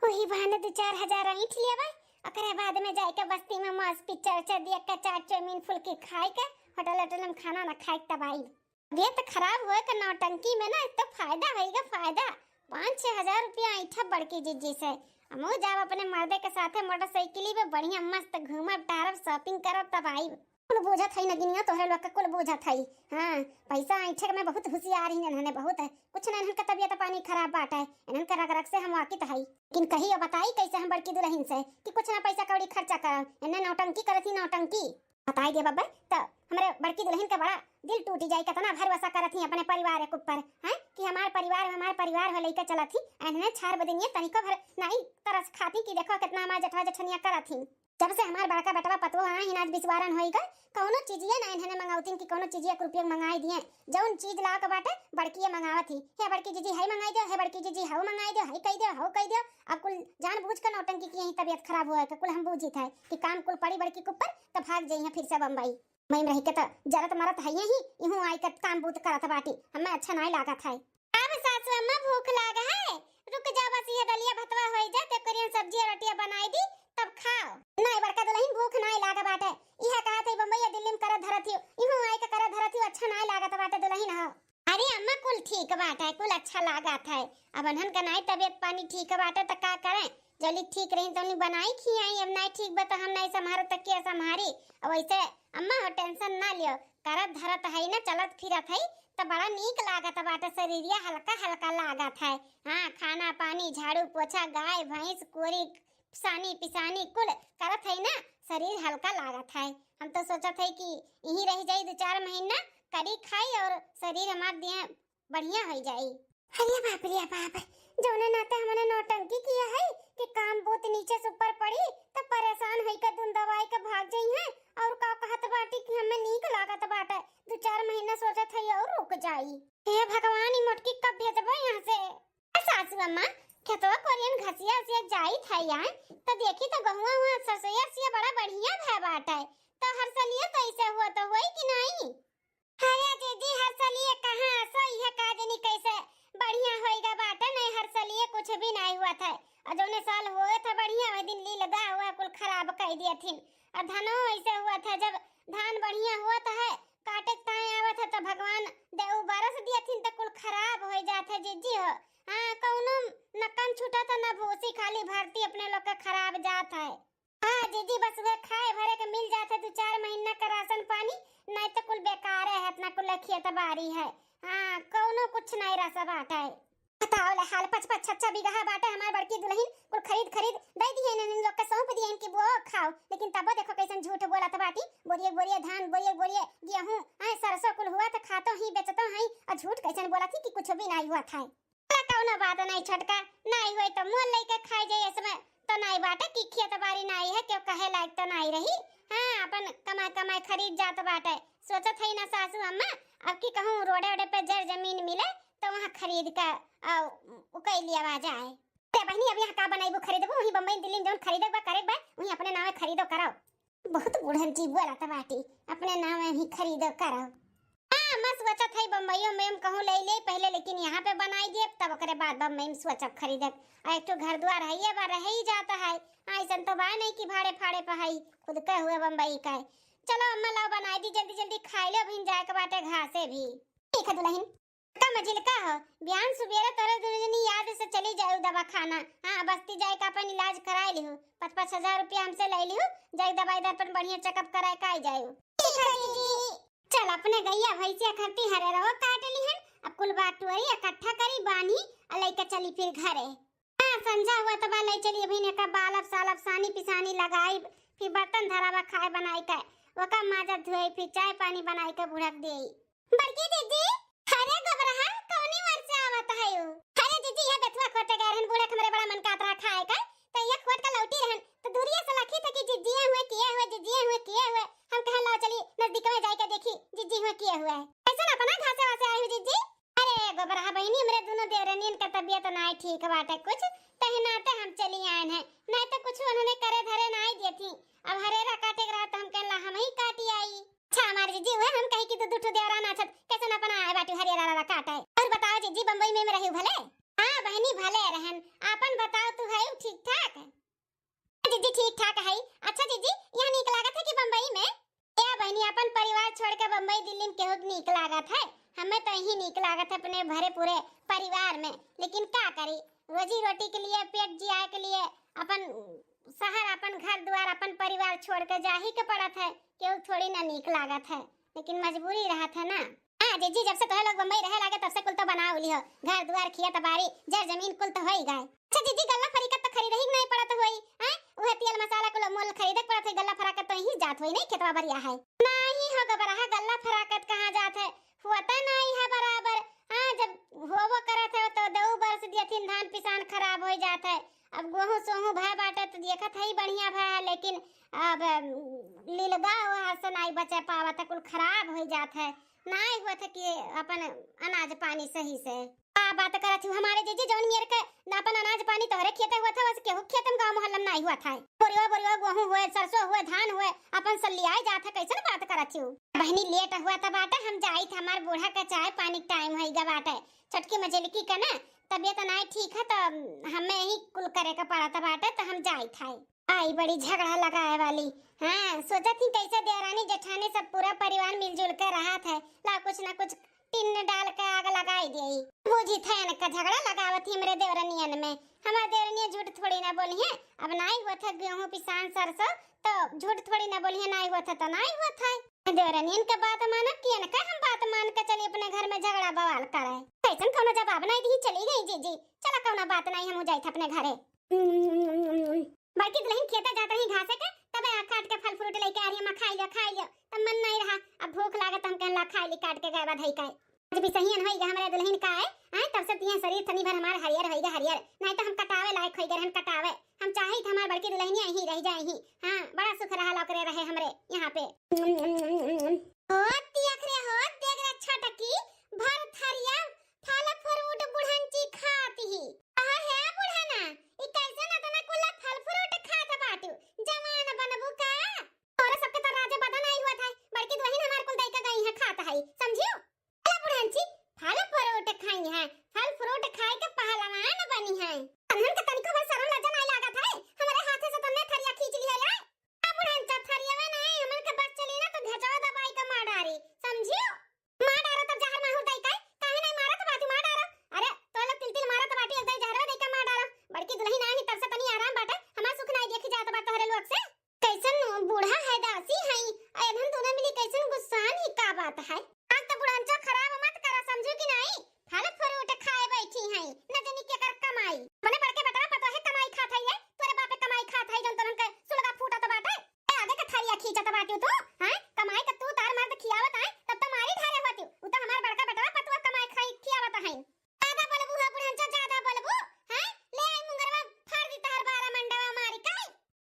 वही बहाने 2-4 हजार ईंट लिया भाई, ओकरे बाद में जाए के बस्ती में मस्त पिक्चर देख के चाट चौमीन फुल्की खाए के होटल में खाना ना खाए तबाई। तबीयत खराब होए के नौटंकी में ना तो फायदा होएगा, फायदा 5-6 हजार रुपया ऐठा बड़की जीजी से हमो जाब अपने मर्दे के साथे मोटरसाइकिल पे बढ़िया मस्त घूमब टारब शॉपिंग करब तब आई। कुल बोझा थई नगिनिया तोहरे लोग के कुल बोझा थई। हां पैसा ऐठे में बहुत होशियार ही नन्हने बहुत है, कुछ नहीं इनका तबीयत पानी खराब बात है, इनन का रग से हम वाकित हई। लेकिन कहियो बताई कैसे हम बड़की दुल्हन से कि कुछ ना पैसा कौड़ी खर्चा करब, इन्ने नौटंकी करथी नौटंकी बताई दे बाबा, तो हमरे बड़की दुल्हन का बड़ा दिल टूट जाई, कितना भरोसा करथी अपने परिवार के ऊपर हैं कि हमार परिवार हो लेके चलथी, एने छार बदनिया तनिको भर नहीं तरस खाती कि देखो कितना हमार जठवा जठनिया करथी। जब से हमार बड़का बेटवा पतवा हां हिनाज बिस्वारन होई गए कौनो चीजिए ना इन्हने मंगावतीन की कौनो चीजिए के रुपया मंगाई दिए जौन चीज ला के बाटे बड़कीए मंगावत ही हे बड़की जीजी हई मंगाई दो हे बड़की जीजी हाउ मंगाई दो हई कह दो हाउ कह दो अब कुल जानबूझ के नौटंकी की यही तबीयत खराब होए के कुल हम बूझी था कि काम कुल पड़ी बड़की के ऊपर तब भाग जाई फिर से बम्बई मैं रही के त जरत मरत हई ही इहू आई के काम बूत करत बाटी हमें अच्छा नहीं लागत है अब सासू अम्मा भूख लागा है रुक जा बस ये दलिया भतवा होई जा ते करियन सब्जी और रोटियां बनाई दी तब खाओ नहीं बड़का दुल्हन भूख नहीं लागा बाटे इहा कहा थे बम्बई दिल्ली में कर धरत हियो इहू आई के कर धरत हियो अच्छा नहीं लागत बाटे दुल्हन हो अरे अम्मा कुल ठीक बाटे कुल अच्छा लागत है अब अनहन का नहीं तबीयत पानी ठीक बाटे त का करें जल्दी ठीक रही तो नहीं बनाई खियाई अब नहीं ठीक बता हम नहीं संभारो तक के संभारी अब वैसे अम्मा हो टेंशन ना लियो करत धरत है ना चलत फिरत है तो बड़ा नीक लागत बाटे शरीरिया हल्का हल्का लागत है हां खाना पानी झाड़ू पोछा गाय भैंस कोरी सानी पिसानी कुल करत है ना शरीर हल्का लागत है हम तो सोचत है कि यही रह जाई 2-4 महीना करी खाई और शरीर हमार दिया बढ़िया हो जाई अरे बाप रे बाप जोने नाते हमने नौटंकी किया है कि काम बहुत नीचे से ऊपर पड़ी तो परेशान होई के तुम दवाई के भाग जाई है और का कहत बाटी कि हमें नीक लागत बाटे 2-4 महीना सोचत है और रुक जाई हे भगवान ई मोटकी कब भेजबो यहां से सासू अम्मा खेतवा कोरियन घसिया से जाई था यार तो देखी तो गहुआ हुआ सरसैया से बड़ा बढ़िया भै बाटे तो हर सालिए तो ऐसे हुआ तो होई कि नहीं अरे दीदी हर सालिए कहां सही है का जनी कैसे बढ़िया होएगा बाटे नहीं हर सालिए कुछ भी नहीं हुआ था और जोने साल हुए था बढ़िया वही दिन ली लगा हुआ कुल खराब कर दिया थी और धनो ऐसे हुआ था जब धान बढ़िया हुआ था है काटे ताए आवत है तो भगवान देव बरस दिया थी तो कुल खराब हो जाता जीजी हो हां कौनो नकन छूटा तो ना भूसी खाली भरती अपने लोग का खराब जात है हां जीजी बस वे खाए भरे के मिल जाते 2-4 महीना का राशन पानी नहीं तो कुल बेकार है अपना कुल खेत बाड़ी है हां कौनो कुछ नहीं रसा बाटा है बताओ ले हाल 5-6 बीघा बाटा हमार बड़की दुल्हन कुल खरीद दे दिए इन लोग के सौंप दिए इनकी वो खाओ लेकिन तब देखो कैसन झूठ बोला था बाटी बोरिए धान बोरिए गेहूं आ सरसों कुल हुआ तो खातो ही बेचतो है और झूठ कैसन बोला थी कि कुछ भी नहीं हुआ था कौनो बात नहीं छटका नहीं हुई तो मोल लेके खाई जाए इसमें तो नहीं बाटे की खेत बाड़ी नहीं है क्यों कहे लायक तो नहीं रही हां अपन कमाई खरीद जात बाटे सोचत है ना सासू अम्मा अब की कहूं रोडे पे जर जमीन मिले तो वहां खरीद के उकई लिया आ जाए ते बहनी अब यहां का बनाइबो खरीदबो वही बम्बई दिल्ली जोन खरीदबा करेबा वही अपने नाम खरीदो कराओ बहुत बुढ़न जी बोला त बाटी अपने नाम ही खरीदो कराओ हां मैं सोचत है बम्बईयो में कहूं ले पहले लेकिन यहां पे बनाई दे तब ओकरे बाद बम्बई में सोचब खरीदब एक तो घर द्वार है ये बार रह ही जाता है ऐसन तो बा नहीं कि भाड़े फाड़े पहाई खुद के हुए बम्बई का चलो अम्मा लाओ बनाई दी जल्दी खाई लो भिन जाए के बाटे घासे भी ठीक है दुल्हन का मजिल का हो बयान सुबेरे तोरे दुनिया याद से चली जाऊ दवा खाना हां बस्ती जाए का अपन इलाज कराई लिहु 5-5 हजार रुपया हमसे ले लिहु जाए दवाई दर्पण बढ़िया चेकअप कराए काई जाऊ ठीक है दीदी चल अपने गैया भैंसिया खरती हरे रहो काट लिहन अब कुल बात टोरी इकट्ठा करी बानी और लेके चली फिर घरे हां संजा हुआ तो ले चली अभी ने का बालब सालब सानी पिसानी लगाई फिर बर्तन धरावा खाए बनाई के ओका माजा धोई फिर चाय पानी बनाई के बुढ़क देई बड़की दीदी अरे गबरहा कौनी वर से आवत है यो अरे दीदी ये बेथवा खोटे गए रहन बुढ़क हमरे बड़ा मन कात रहा खाए का तो ये खोट का लौटी रहन तो दूरिया से लखी था कि जिज्जिए हुए हम कह लाओ चली नजदीक में जाके देखी जिज्जी हुए किए हुए ऐसा ना अपना घासे वासे आई हुई जिज्जी अरे गबरहा बहनी हमरे दोनों देवरनियन का तबीयत नहीं ठीक बाटे कुछ तहनाते हम चली आए हैं नहीं तो कुछ उन्होंने करे धरे नहीं दी थी अब हरेरा काटे रहा तो हम कहला हम ही काटी आई अच्छा हमारे जीजी हुए हम कहे कि तू दुठो देवराना छत कैसे ना अपना आए बाटी हरियारा काटा है और बताओ जीजी बम्बई में रही भले हां बहनी भले रहन आपन बताओ तू है ठीक ठाक जीजी ठीक ठाक है अच्छा जीजी यहां नीक लागत है कि बम्बई में या बहनी अपन परिवार छोड़ के बम्बई दिल्ली में केहू नीक लागत है हमें तो यही नीक लागत है अपने भरे पूरे परिवार में लेकिन का करी रोजी रोटी के लिए पेट जिया के लिए अपन शहर अपन घर द्वार अपन परिवार छोड़ के जा ही के पड़त है केहू थोड़ी ना नीक लागत है लेकिन मजबूरी रहत है ना हां जीजी जब से तोहे लोग बम्बई रहे लागे तब से कुल तो बनाओ लियो घर द्वार खेत बाड़ी जर जमीन कुल तो होई गए अच्छा जीजी गल्ला फरीकत तो खरीद ही नहीं पड़त होई हैं ओहे तेल मसाला कुल मोल खरीदे पड़त है गल्ला फराकत तो ही जात होई नहीं खेतवा बरिया है नहीं हो गबरहा गल्ला फराकत कहां जात है होता नहीं है बराबर हां जब होबो करत है तो दऊ बरस दिया थिन धान पिसान खराब हो जात है अब गेहूं सोहू भय बाटे तो देखत है बढ़िया भय, लेकिन अब लीलगा हुआ से नहीं बचे पावत, कुल खराब हो जात है, नहीं हुआ था कि अपन अनाज पानी सही से बात करत हूँ। हमारे जीजी जौन मेरे के ना अपन अनाज पानी तोहरे खेते हुआ था, वैसे केहू खेत में गांव मोहल्ला में नहीं हुआ था। बोरियो बोरियो गेहूं हुए, सरसों हुए, धान हुए, अपन सलियाई जात है, कैसे बात करत हूँ। बहनी लेट हुआ था बाटे, हम जाई थे, हमार बूढ़ा का चाय पानी टाइम होइगा बाटे, छटकी मजलिकी का ना तबियत नहीं ठीक है तो हमें ही कुल करे का पड़ा था बाटे, तो हम जाई थे। आई बड़ी झगड़ा लगाए वाली, हाँ सोचा थी कैसे देवरानी जेठानी सब पूरा परिवार मिलजुल कर रहा था, ला कुछ ना कुछ टिन डाल के आग लगाई दी। बूझी था इनका झगड़ा लगावत थी मेरे देवरानियन में, हमारे देवरानिया झूठ थोड़ी ना बोली है। अब नहीं हुआ था गेहूं पिसान सरसों तो झूठ थोड़ी ना बोली है, नहीं हुआ था तो नहीं हुआ था। देवरानियन का बात माना कि इनका हम बात मान के चली अपने घर में झगड़ा बवाल करे, कैसन कोनो जवाब नहीं दी, चली गई जीजी। चला कोनो बात नहीं, हम जाई थे अपने घरे। बल्कि दुल्हन खेते जाते ही घासे के तब काट के फल फ्रूट लेके आ रही है, खाई लियो तब मन नहीं रहा, अब भूख लागत हम कहला खाई ली काट के गए धई का। आज भी सही होइगा हमारे दुल्हन का है, तब से तिया शरीर तनी भर हमार हरियर होइगा हरियर, नहीं तो हम कटावे लायक होइगा, हम कटावे हम चाहे थे हमार बड़की दुल्हनिया यही रह जाए ही। हां बड़ा सुख रहा लौकरे रहे हमरे यहां पे। होत अखरे होत देख रे छटकी भर थरिया फल फ्रूट बुढ़ंची खाती ही। आहा है बुढ़ाना ई कैसे ना तना कुल फल फ्रूट खात बाटू, जवान बनबू का और सबके तो राजे बदन नहीं हुआ था, बड़की दुल्हन हमार कुल दई का गई है खाता है, समझियो। अरे बुढ़ंची फल फ्रूट खाई है, फल फ्रूट खाए के पहलवान बनी है, तन्हन के तनिको भर शर्म लज्जा नहीं लागत है, हमारे हाथे से तुमने थरिया खींच लिया है। आ बुढ़ंचा थरिया में नहीं हमन के बस चली ना तो घचाओ दबाई का मार डारी, समझियो। मार डारो तब जहर माहौर दई का काहे नहीं मारत बाटी मार डारो, अरे तो लोग तिल तिल मारत बाटी एक दई जहर दई का मार डारो, बड़की दुल्हन आई तब से तनी आराम बाटे, हमार सुख नहीं देखी जात बा तोहरे लोग से। कैसन बूढ़ा है दासी है, एहन तूने मिली कैसन गुस्सान ही का बात है। आज तो बुढ़ंचा खराब मत करा, समझो कि नहीं, फल फ्रूट खाए बैठी है, न जानी के कर कमाई बने बड़के बेटा पता है कमाई खात है, तोरे बापे कमाई खात है, जन तोरन के सुलगा फूटत बाटे, आगे के थरिया खींचत बाटू तो, हां कमाई के तू तार मर्द खियावत है, तब तो मारी धारे होती, उ तो हमार बड़का बेटा पतवा कमाई खाई खियावत है। ज्यादा बोलबू है बुढ़ंचा, ज्यादा बोलबू हैं, ले आई मुंगरवा फाड़ दी तार बारा मंडवा मारी का,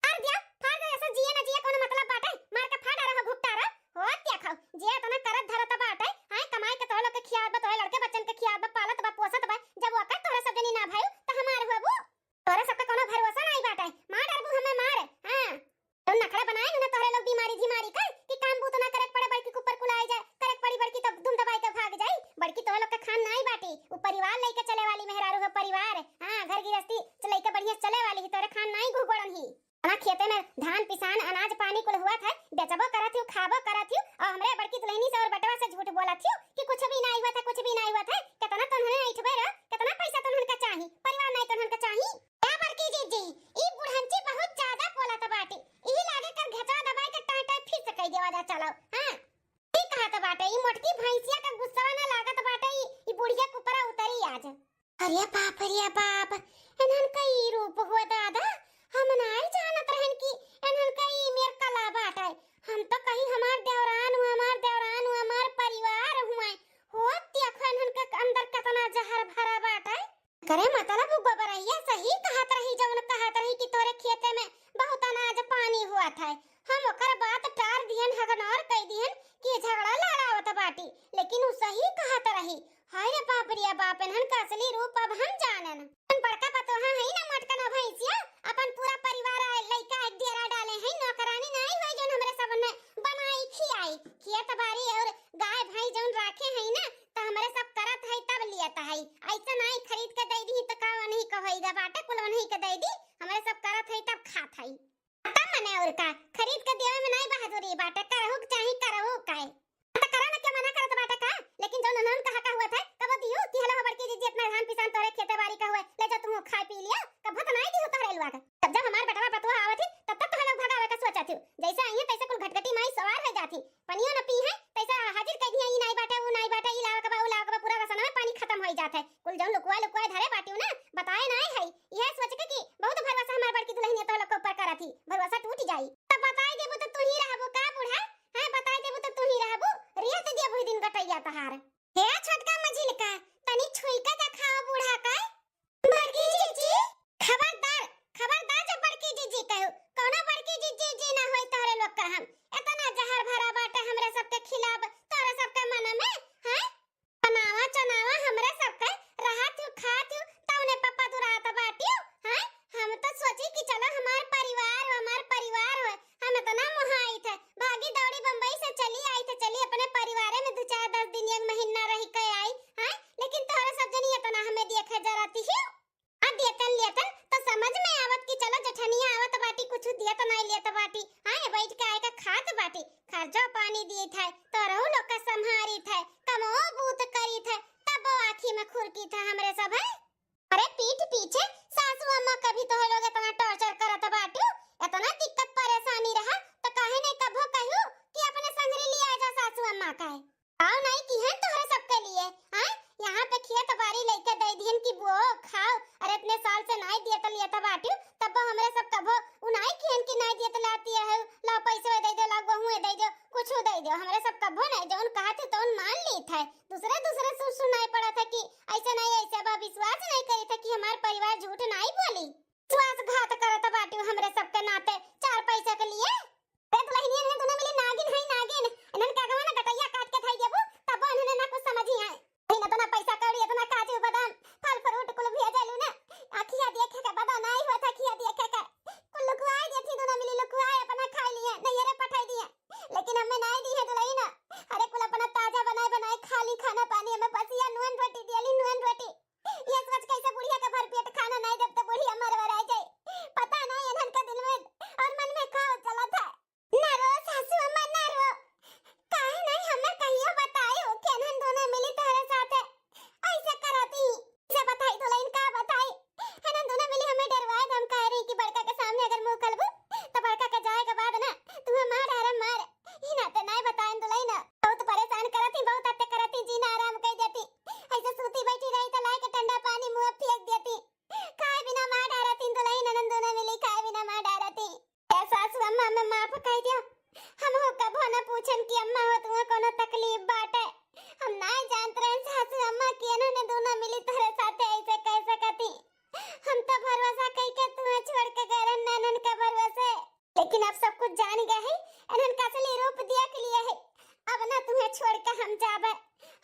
फाड़ दिया फाड़ दे, ऐसा जिए ना जिए कोनो मतलब बाटे, मार के फाड़ रहा भुगता रहा हो क्या खाओ जिए तना करत धरत बाटे, हां कमाई के तोड़ के खियावत तोरे लड़के बच्चन के खियावत पालत बा पोसत बा, जब ओकर तोरे सब जनी ना भाई तो हमार होबू, तोरे सब के कोनो भरोसा नहीं बाटे, मार डरबू हमें मार। हां तो नखड़ा बनाए न तोरे लोग बीमारी झीमारी का कि काम बूत ना करे पड़े, बड़की ऊपर कुलाए जाए, करे पड़ी बड़की तो धुम दबाई के भाग जाई, बड़की तोरे लोग के खान नहीं बाटी, वो परिवार लेके चले वाली मेहरारू है परिवार, हां घर गृहस्थी चले के बढ़िया चले वाली ही, तोरे खान नहीं घुगड़न ही। ना खेते में धान पिसान अनाज पानी कुल हुआ था, बेचबो करत हूं खाबो करत हूं, और हमरे बड़की दुल्हनी से और बटवा से झूठ बोलत हूं कि कुछ भी नहीं हुआ था, कुछ भी नहीं हुआ था, कितना तन्हने ऐठबे रे, कितना पैसा तन्हन का चाही, परिवार नहीं तन्हन का चाही। ए बड़की जीजी ई बुढ़ंची बहुत ज्यादा बोलत बाटी, ई लागे कर घचा दबाई के टाई टाई फिर से कह देवा जा चलो। हां ई कहत बाटे ई मोटकी भैंसिया का गुस्सा ना लागत बाटे, ई बुढ़िया के ऊपर उतरी आज। अरे बाप इन्हन का ई रूप हुआ दादा, हम नहीं जानत रहन कि इन्हन का ई मेर कला बाटे, हम तो कहीं हमार देवरान हमार परिवार हुआ हो, देखो इन्हन के अंदर कितना जहर भरा बाटे। करे मतलब गोबरैया सही कहत रही, जवन कहत रही कि तोरे खेते में बहुत अनाज पानी हुआ था, हम ओकर बात टार दिहन, हगनौर कह दिहन कि झगड़ा लड़ावत बाटी, लेकिन उ सही कहत रही। हाय रे बाप रे बाप, इन्हन का असली रूप अब हम जानन। बड़का पतोहा है ना मटका ना भैंसिया, अपन पूरा परिवार लइका एक डेरा डाले हैं, नौकरानी नहीं होई जौन हमरे सब ने बनाई खियाई, खेत बाड़ी और गाय भाई जौन राखे हैं ना तो हमरे सब करत है तब लियत है, ऐसा नहीं खरीद के दे दी तो का नहीं कहोइगा बाटे, कुल नहीं के दे दी, हमरे सब करत है तब खात है, तब मने और का खरीद के देवे में नहीं बहादुरी बाटे, करहु चाहे करहु काहे त करा ना, क्या मना करत बाटे का, लेकिन जौन ननन कहा का हुआ था कब दियो कि हलो बड़की जीजी इतना धान पिसान तोरे खेते बाड़ी का हुए, ले जा तुम खा पी लिया, कब तो नहीं दियो तोरे लुआ का, तब जब हमार बेटवा पतवा आवत थी तब तक तो हम लोग भगावे का सोचा थी, जैसे आई है तैसे कुल घटघटी माई सवार हो जाती, पनियो न पी है तैसे हाजिर कर दिया, ई नहीं बाटे उ नहीं बाटे, ई लावा का उ लावा का पूरा रसना में पानी खत्म हो जात है, कुल जौन लुकवा धरे बाटियो ना बताए नहीं है, यह सोच के कि बहुत भरोसा हमार बड़की दुल्हन तो लोग ऊपर करत थी, भरोसा टूट जाई, तब बताई देबो तो तू ही रहबो का बूढ़ा, हां बताई देबो तो तू ही रहबो, रिया से देबो दिन कटैया तहार। हे छोटका मझिल का तनी छुई का दिखाओ बूढ़ा का, बड़की जीजी खबरदार ठंडा पानी में पसिया नुन रोटी दियली नुन रोटी ये सोच कैसे बुढ़िया के भर पेट खाना नहीं देब तो बुढ़िया मरवरा जाए पता नहीं इन्हन के दिल में और मन में का चला था ना रो सासू अम्मा ना रो काहे नहीं हमने कहियो बताई हो कि इन्हन दोनों मिली तोरे साथ ऐसे करती से बताई तो लाइन का बताई इन्हन दोनों मिली हमें डरवाए हम कह रही कि बड़का के सामने अगर मुंह खोलबू तो बड़का के जाए के बाद ना तुम्हें मार आराम मार ही ना ते नहीं बताएं तो लाइन बहुत परेशान करती बहुत अत्ते करती जीना आराम कह देती ऐसे सूती बैठी रही तो लाई के ठंडा पानी मुंह फेंक देती खाए बिना मार डालती तो लाइन ननन दोनों मिली खाए बिना मार डालती ए सासू अम्मा मैं माफ कह दियो हम हो कबो न पूछन कि अम्मा हो तुम्हें कोनो तकलीफ बाटे हम नहीं जानते रहे सासू अम्मा कि इन्होंने दोनों मिली तोरे साथ ऐसे कह सकती हम तो भरोसा कह के तुम्हें छोड़ के गए ननन के भरोसे लेकिन अब सब कुछ जान गए हैं इन्होंने का असली रूप देख लिया है अब ना तुम्हें छोड़ के हम जाबे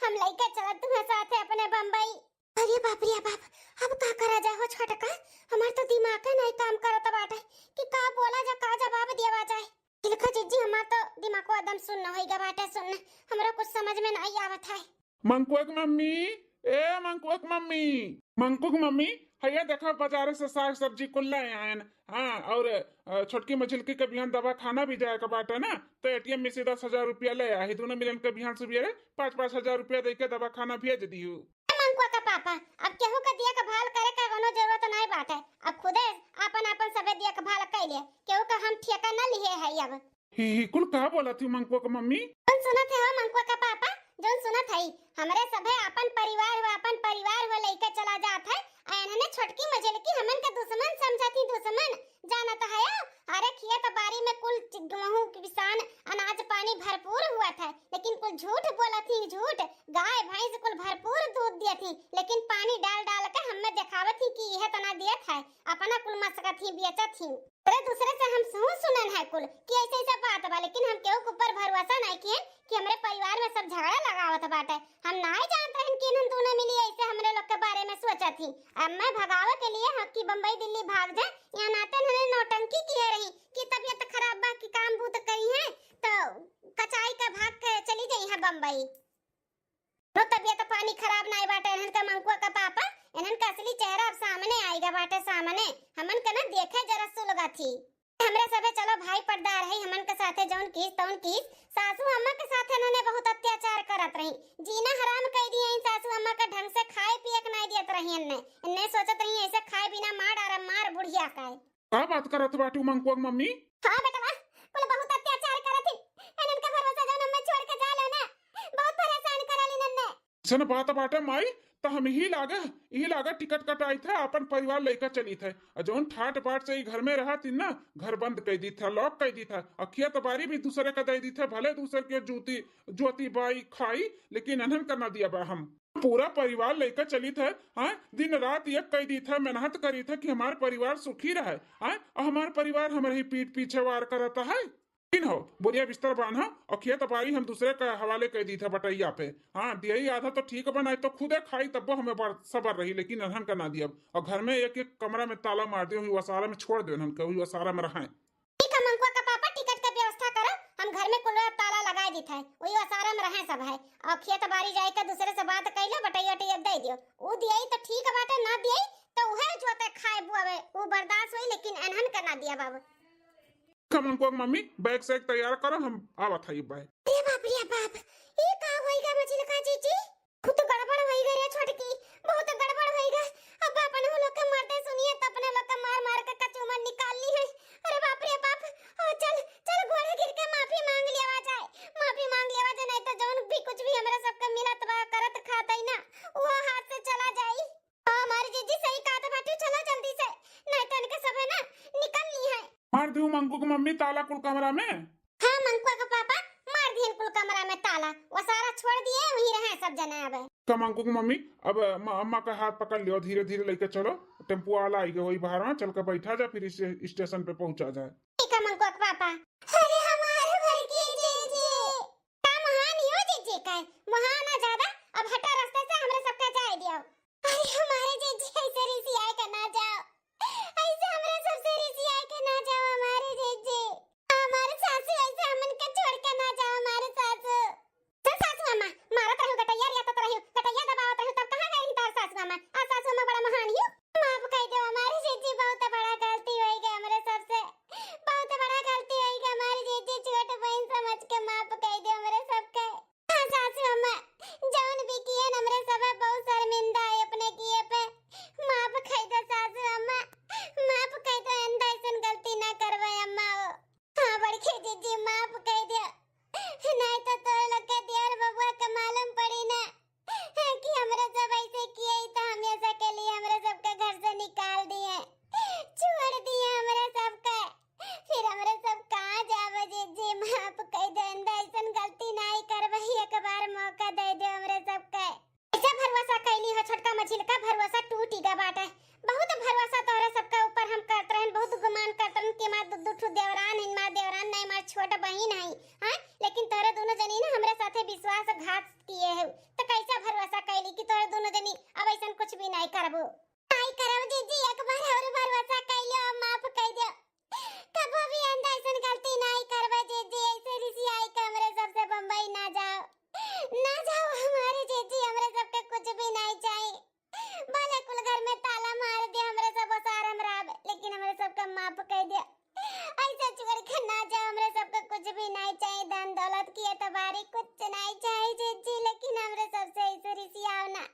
हम लेके चला तुम्हें साथ अपने बम्बई अरे बाप रे बाप अब का करा जा हो छोटका हमार तो दिमाग का नहीं काम करत बाटे कि का बोला जा का जवाब दिया जाए तिलका जीजी हमार तो दिमाग को एकदम सुन होइगा बाटे सुन हमरा कुछ समझ में नहीं आवत है मंकुक मम्मी ए मंकुक मम्मी हैया देखा बाजार से साग सब्जी कुल ले आयन हाँ और छोटकी मछली के बिहान दवा खाना भी जाए का बाटे ना तो एटीएम में से 10,000 रुपया ले आई दोनों मिलन के बिहान से भी 5,000 रुपया दे के दवा खाना भेज दियो मंकुआ का पापा अब केहू का दिया का भाल करे का कोनो जरूरत नहीं बाटे अब खुदे अपन सबे दिया का भाल कैले केहू का हम ठेका न लिए है अब ही कुल का बोला थी मंकुआ का मम्मी सुनत है मंकुआ का पापा जो सुनत है हमरे सभे अपन परिवार हो लेके चला जात है इन्होंने छोटकी मछली की हमन का दुश्मन समझती दुश्मन जानत है अरे खेत बाड़ी में कुल गेहूं किसान अनाज पानी भरपूर हुआ था लेकिन कुल झूठ बोला थी झूठ गाय भैंस कुल भरपूर दूध दिया थी लेकिन पानी डाल डाल के हमें दिखावत थी कि यह तना दिया था अपना कुल मस्का थी बेचत थी अरे दूसरे से हम सुनन है कुल कि ऐसे ऐसा बात बा लेकिन हम केहू के ऊपर भरोसा नहीं किए कि हमरे परिवार में सब झगड़ा लगावत बाटे हम नहीं जानते हैं कि हम दोनों मिली ऐसे हमरे लोग के बारे में सोचा थी अब मैं भगावे के लिए हक्की बम्बई दिल्ली भाग जाए यहाँ नाते ने नौटंकी की रही कि तबीयत खराब बा कि काम भूत करी है तो कचाई का भाग के चली गई है बम्बई तो तबीयत पानी खराब नहीं बाटे इन्हन का मंकुआ का पापा इन्हन का असली चेहरा अब सामने आएगा बाटे सामने हमन के ना देखे जरा सुलगा थी हमरे सबे चलो भाई पर्दार है हमन के साथे जौन कीस तौन कीस सासू अम्मा के साथे इन्होंने बहुत अत्याचार करत रही जीना हराम कर दिए इन सासू अम्मा का ढंग से खाए पिए के नहीं दियत रही इन्ने सोचत रही ऐसे खाए बिना मार बुढ़िया काए का बात करत बाटू मंकुआ मम्मी हां बेटा कुल बहुत अत्याचार करत थी इन्हन के भरोसा जौन हमें छोड़ के जा लेना बहुत परेशान करली इन्ने सन बात बाटे माई तो हम ही लागा टिकट कटाई था अपन परिवार लेकर चली थे जौन ठाट बाट से ही घर में रहा थी ना घर बंद कर दी था लॉक कर दी था अखिया तबारी भी दूसरे का दे दी था भले दूसरे के ज्योति बाई खाई लेकिन अनहन करना दिया बा हम पूरा परिवार लेकर चली थे हाँ दिन रात एक कह दी था मेहनत करी था कि हमारा परिवार सुखी रहे हाँ हमारा परिवार हमारे ही पीठ पीछे वार करता है हो बोरिया बिस्तर बांधा और खेत बारी हम दूसरे का हवाले कर दी था बटैया पे हाँ दिया आधा तो ठीक बनाए तो खुदे खाई तब हमें सबर रही लेकिन अनहन का ना दिया और घर में एक एक कमरा में ताला मार दियो हुई वसारा में छोड़ दो इन्हन हुई वसारा में रहा ठीक है मंकुआ का पापा टिकट का व्यवस्था करो हम घर में कुल ताला लगा दी था वही वसारा में रहे सब है और खेत बारी जाए का दूसरे से बात कर लो बटैया टैया दे दियो वो दिया तो ठीक बाटे ना दिया तो वह जोते खाए बुआवे वो बर्दाश्त हुई लेकिन अनहन का ना दिया बाबू मंकुआ मम्मी बैग से तैयार करो हम आवत है बाय अरे बाप रे बाप ये का होइगा मछली का जीजी खुद गड़बड़ होइगा रे छोटकी बहुत गड़बड़ होइगा अब अपन हम लोग के मरते सुनिए तो अपने लोग का मार के कचूमर निकाल ली है अरे बाप रे बाप ओ चल घोड़े गिर के माफी मांग लेवा जाए नहीं तो जौन भी कुछ भी हमरा सबके मिलत बा करत खातई ना वो हाथ से चला जाई हमारी जीजी सही कहत बाटू चलो जल्दी से नहीं तो इनके सब है ना निकल ली है मार दूं मंकू को मम्मी ताला कुल कमरा में हाँ मंकुआ का पापा मार दिए कुल कमरा में ताला वो सारा छोड़ दिए वहीं रहे सब जने अब का मंकू को मम्मी अब अम्मा का हाथ पकड़ लियो धीरे धीरे लेके चलो टेम्पो वाला आएगा वही बाहर में चल कर बैठा जा फिर स्टेशन पे पहुंचा जाए ठीक है मंकुआ का पापा अरे हमारे घर की जीजी का महान हो जीजी का महान ना ज्यादा अब हटा रास्ते से हमरे सबका जाए दियो अरे हमारे जीजी ऐसे रिसी आए का ना जाओ ऐसे हमरे सबसे रिसी आए के ना जाओ हमारे जीजी हमारे सासू ऐसे हमन के छोड़ के ना जाओ हमारे सासू चल सासू अम्मा मारत रहू गटैया या तो रही भरोसा टूट ही गया बाटे। बहुत भरोसा तोरे सबका ऊपर हम करत रहन, बहुत गुमान करत रहन कि मार दुदू ठु देवरान हिन, मार देवरान नहीं मार छोटा बहिन है। हां लेकिन तोरे दोनों जनी ना हमरे साथे विश्वासघात किए है, तो कैसा भरोसा कैली कि तोरे दोनों जनी अब ऐसा कुछ भी नहीं करबो। नहीं करब जीजी, एक बार और भरोसा कैलियो, माफ कर दियो। कबो भी अंदर ऐसा गलती नहीं करबे जीजी। ऐसे रिसियाई के हमरे सबसे बम्बई ना जाओ, ना जाओ हमारे जीजी, हमरे सबके कुछ भी नहीं चाहिए। भले कुल घर में ताला मार दे, हमरे सब सारम राब, लेकिन हमरे सबका माफ कर दे। ऐसे छोड़ के ना जाओ, हमरे सबका कुछ भी नहीं चाहिए, धन दौलत की एतबारी कुछ नहीं चाहिए जीजी, लेकिन हमरे सबसे ऐसे रिसियाओ ना,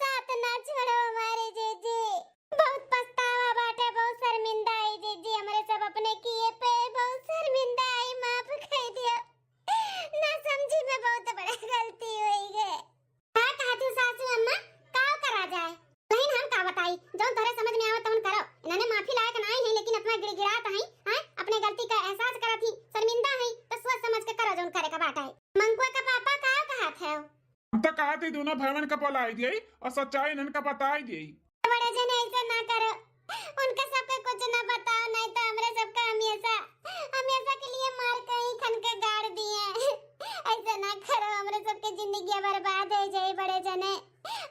साथ ना छोड़ो हमारे जीजी। बहुत पछतावा बाटे, बहुत शर्मिंदा है जीजी, हमरे सब अपने किए पे बहुत शर्मिंदा है, माफ कर दियो। ना समझी में बहुत बड़ा गलती हुई है। का कहती सासू अम्मा, का करा जाए? नहीं हम का बताई, जो तोरे समझ में आवत तौन करो। इन्होंने माफी लायक नहीं है, लेकिन अपना गिड़गिड़ात है, हां अपने गलती का एहसास करत ही, शर्मिंदा है, तो सोच समझ के करो जोन करे का बात है। मंकुआ का पापा का कहत है? हम तो कहा थी दोनों भाईवन का बोलाई दिए और सच्चाई इनन का बताई दी। बड़े जन ऐसा ना करो, उनका सबका कुछ ना बताओ, नहीं तो हमरे सबका हमेशा हमेशा के लिए मार कहीं खन के गाड़ दिए। ऐसा ना करो, हमरे सबके जिंदगी बर्बाद हो जाए। बड़े जने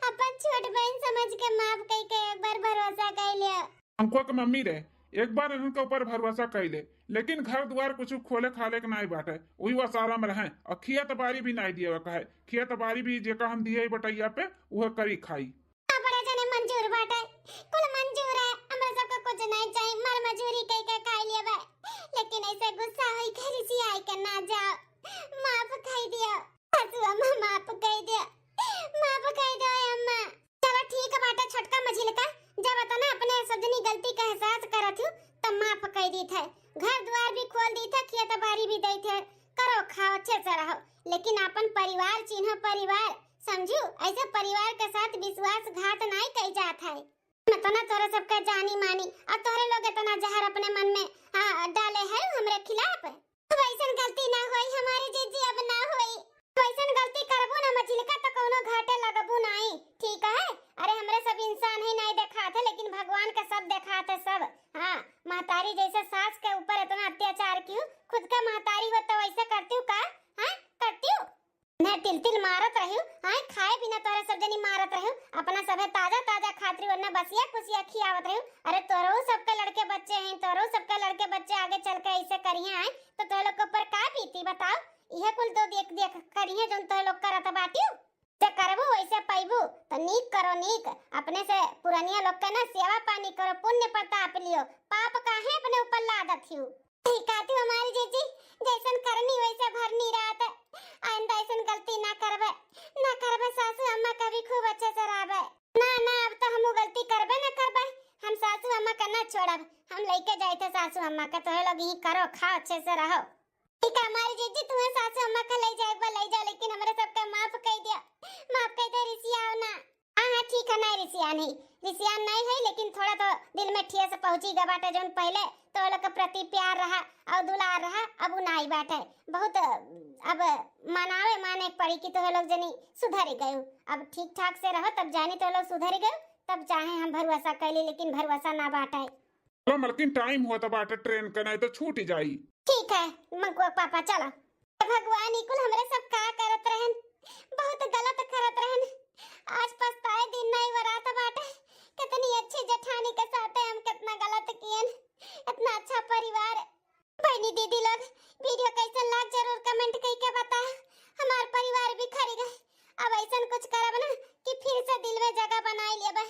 अपन छोट बहन समझ के माफ कई के एक बार भरोसा कर लियो। हमको के मम्मी रे एक बार इनके ऊपर भरोसा कैले, लेकिन घर द्वार कुछ खोले खाले के नहीं बाटे, वही वो सारा में रहे और खिया तबारी भी नहीं दिए कहे, खिया तबारी भी जेका हम दिए बटैया पे वह करी खाई। बड़े जने मंजूर बाटे, कुल मंजूर है, हमरे सबका कुछ नहीं चाहिए, मर मजूरी कई के खा लिए बे, लेकिन ऐसे गुस्सा होई के रिसियाई के ना जाओ, माफ कर दियो सासू अम्मा, माफ कर दियो, माफ कर दो अम्मा। चलो ठीक है बाटे छोटका मझिलका, जब तो ना अपने सजनी गलती का एहसास करत हूं तो माफ कर दी थे, घर द्वार भी खोल दी थे, खेत बाड़ी भी दी थे, करो खाओ अच्छे से रहो, लेकिन अपन परिवार चिन्हो, परिवार समझू, ऐसे परिवार के साथ विश्वासघात नहीं कई जात है। मैं तो ना तोरे सबका जानी मानी और तोरे लोग इतना जहर अपने मन में डाले है हमरे खिलाफ। अब ऐसा गलती ना होई हमारी जीजी, अब ना होई। वैसन गलती करबो ना मछलिका तो कोनो घाटे लगबू नहीं, ठीक है? अरे हमरे सब इंसान ही नहीं देखा थे, लेकिन भगवान का सब देखा थे सब। हाँ महतारी जैसे सास के ऊपर इतना अत्याचार क्यों? खुद का महतारी हो तो वैसे करती हूँ का? हाँ करती हूँ मैं तिल तिल मारत रही हूँ, हाँ खाए बिना तोरे सब जनी मारत रही हूँ, अपना सबे ताजा ताजा खातरी वरना बसिया कुसिया खियावत रही हूँ। अरे तोरो सबके लड़के बच्चे हैं, तोरो सबके लड़के बच्चे आगे चल के ऐसे करिए आए तो तो लोग के ऊपर का बीती बताओ? यह कुल तो देख देख करिए जो तो लोग करत बाटियो, जे करबो वैसे पाइबो तो नीक करो, नीक अपने से पुरानिया लोग का ना सेवा पानी करो, पुण्य प्रताप लियो, पाप काहे अपने ऊपर लादत हियो। ठीक है तू हमारी जीजी, जैसन करनी वैसे भरनी रात, आइंदा ऐसन गलती ना करबे सासू अम्मा का भी खूब अच्छे से रहबे। ना ना अब तो हम गलती करबे ना करबे, हम सासू अम्मा का ना छोड़ब, हम लेके जाए थे सासू अम्मा का, तो लोग यही करो खाओ अच्छे से रहो। ठीक है हमारी जीजी, तुम्हें सासू अम्मा का ले जाए ले जा, लेकिन हमारे सबका माफ कर दिया, माफ कर दे रिसिया ना। हाँ ठीक है, नहीं रिसिया नहीं है, लेकिन थोड़ा तो दिल में ठेस पहुंची गा बाटे, जोन पहले तो लोग के प्रति प्यार रहा और दुलार रहा, अब नहीं बाटे, बहुत अब माने पड़ी कि तो लोग जनी सुधर गए, अब ठीक ठाक से रहो तब जानी तो लोग सुधर गए, तब चाहे हम भरोसा कैली, लेकिन भरोसा ना बाटे। लेकिन टाइम हुआ तो बाटे ट्रेन का, नहीं तो छूट जाई। ठीक है मंकुआ पापा चलो। भगवान ही कुल हमरे सब का करत रहन, बहुत गलत करत रहन, आज पछताए दिन नहीं वरात बाटे, कितनी अच्छी जेठानी के साथ हम कितना गलत कियन, इतना अच्छा परिवार। बहनी दीदी लोग वीडियो कैसन लाग जरूर कमेंट करके बता, हमार परिवार भी खरी गए, अब ऐसा कुछ करब ना कि फिर से दिल में जगह बनाई लेबे।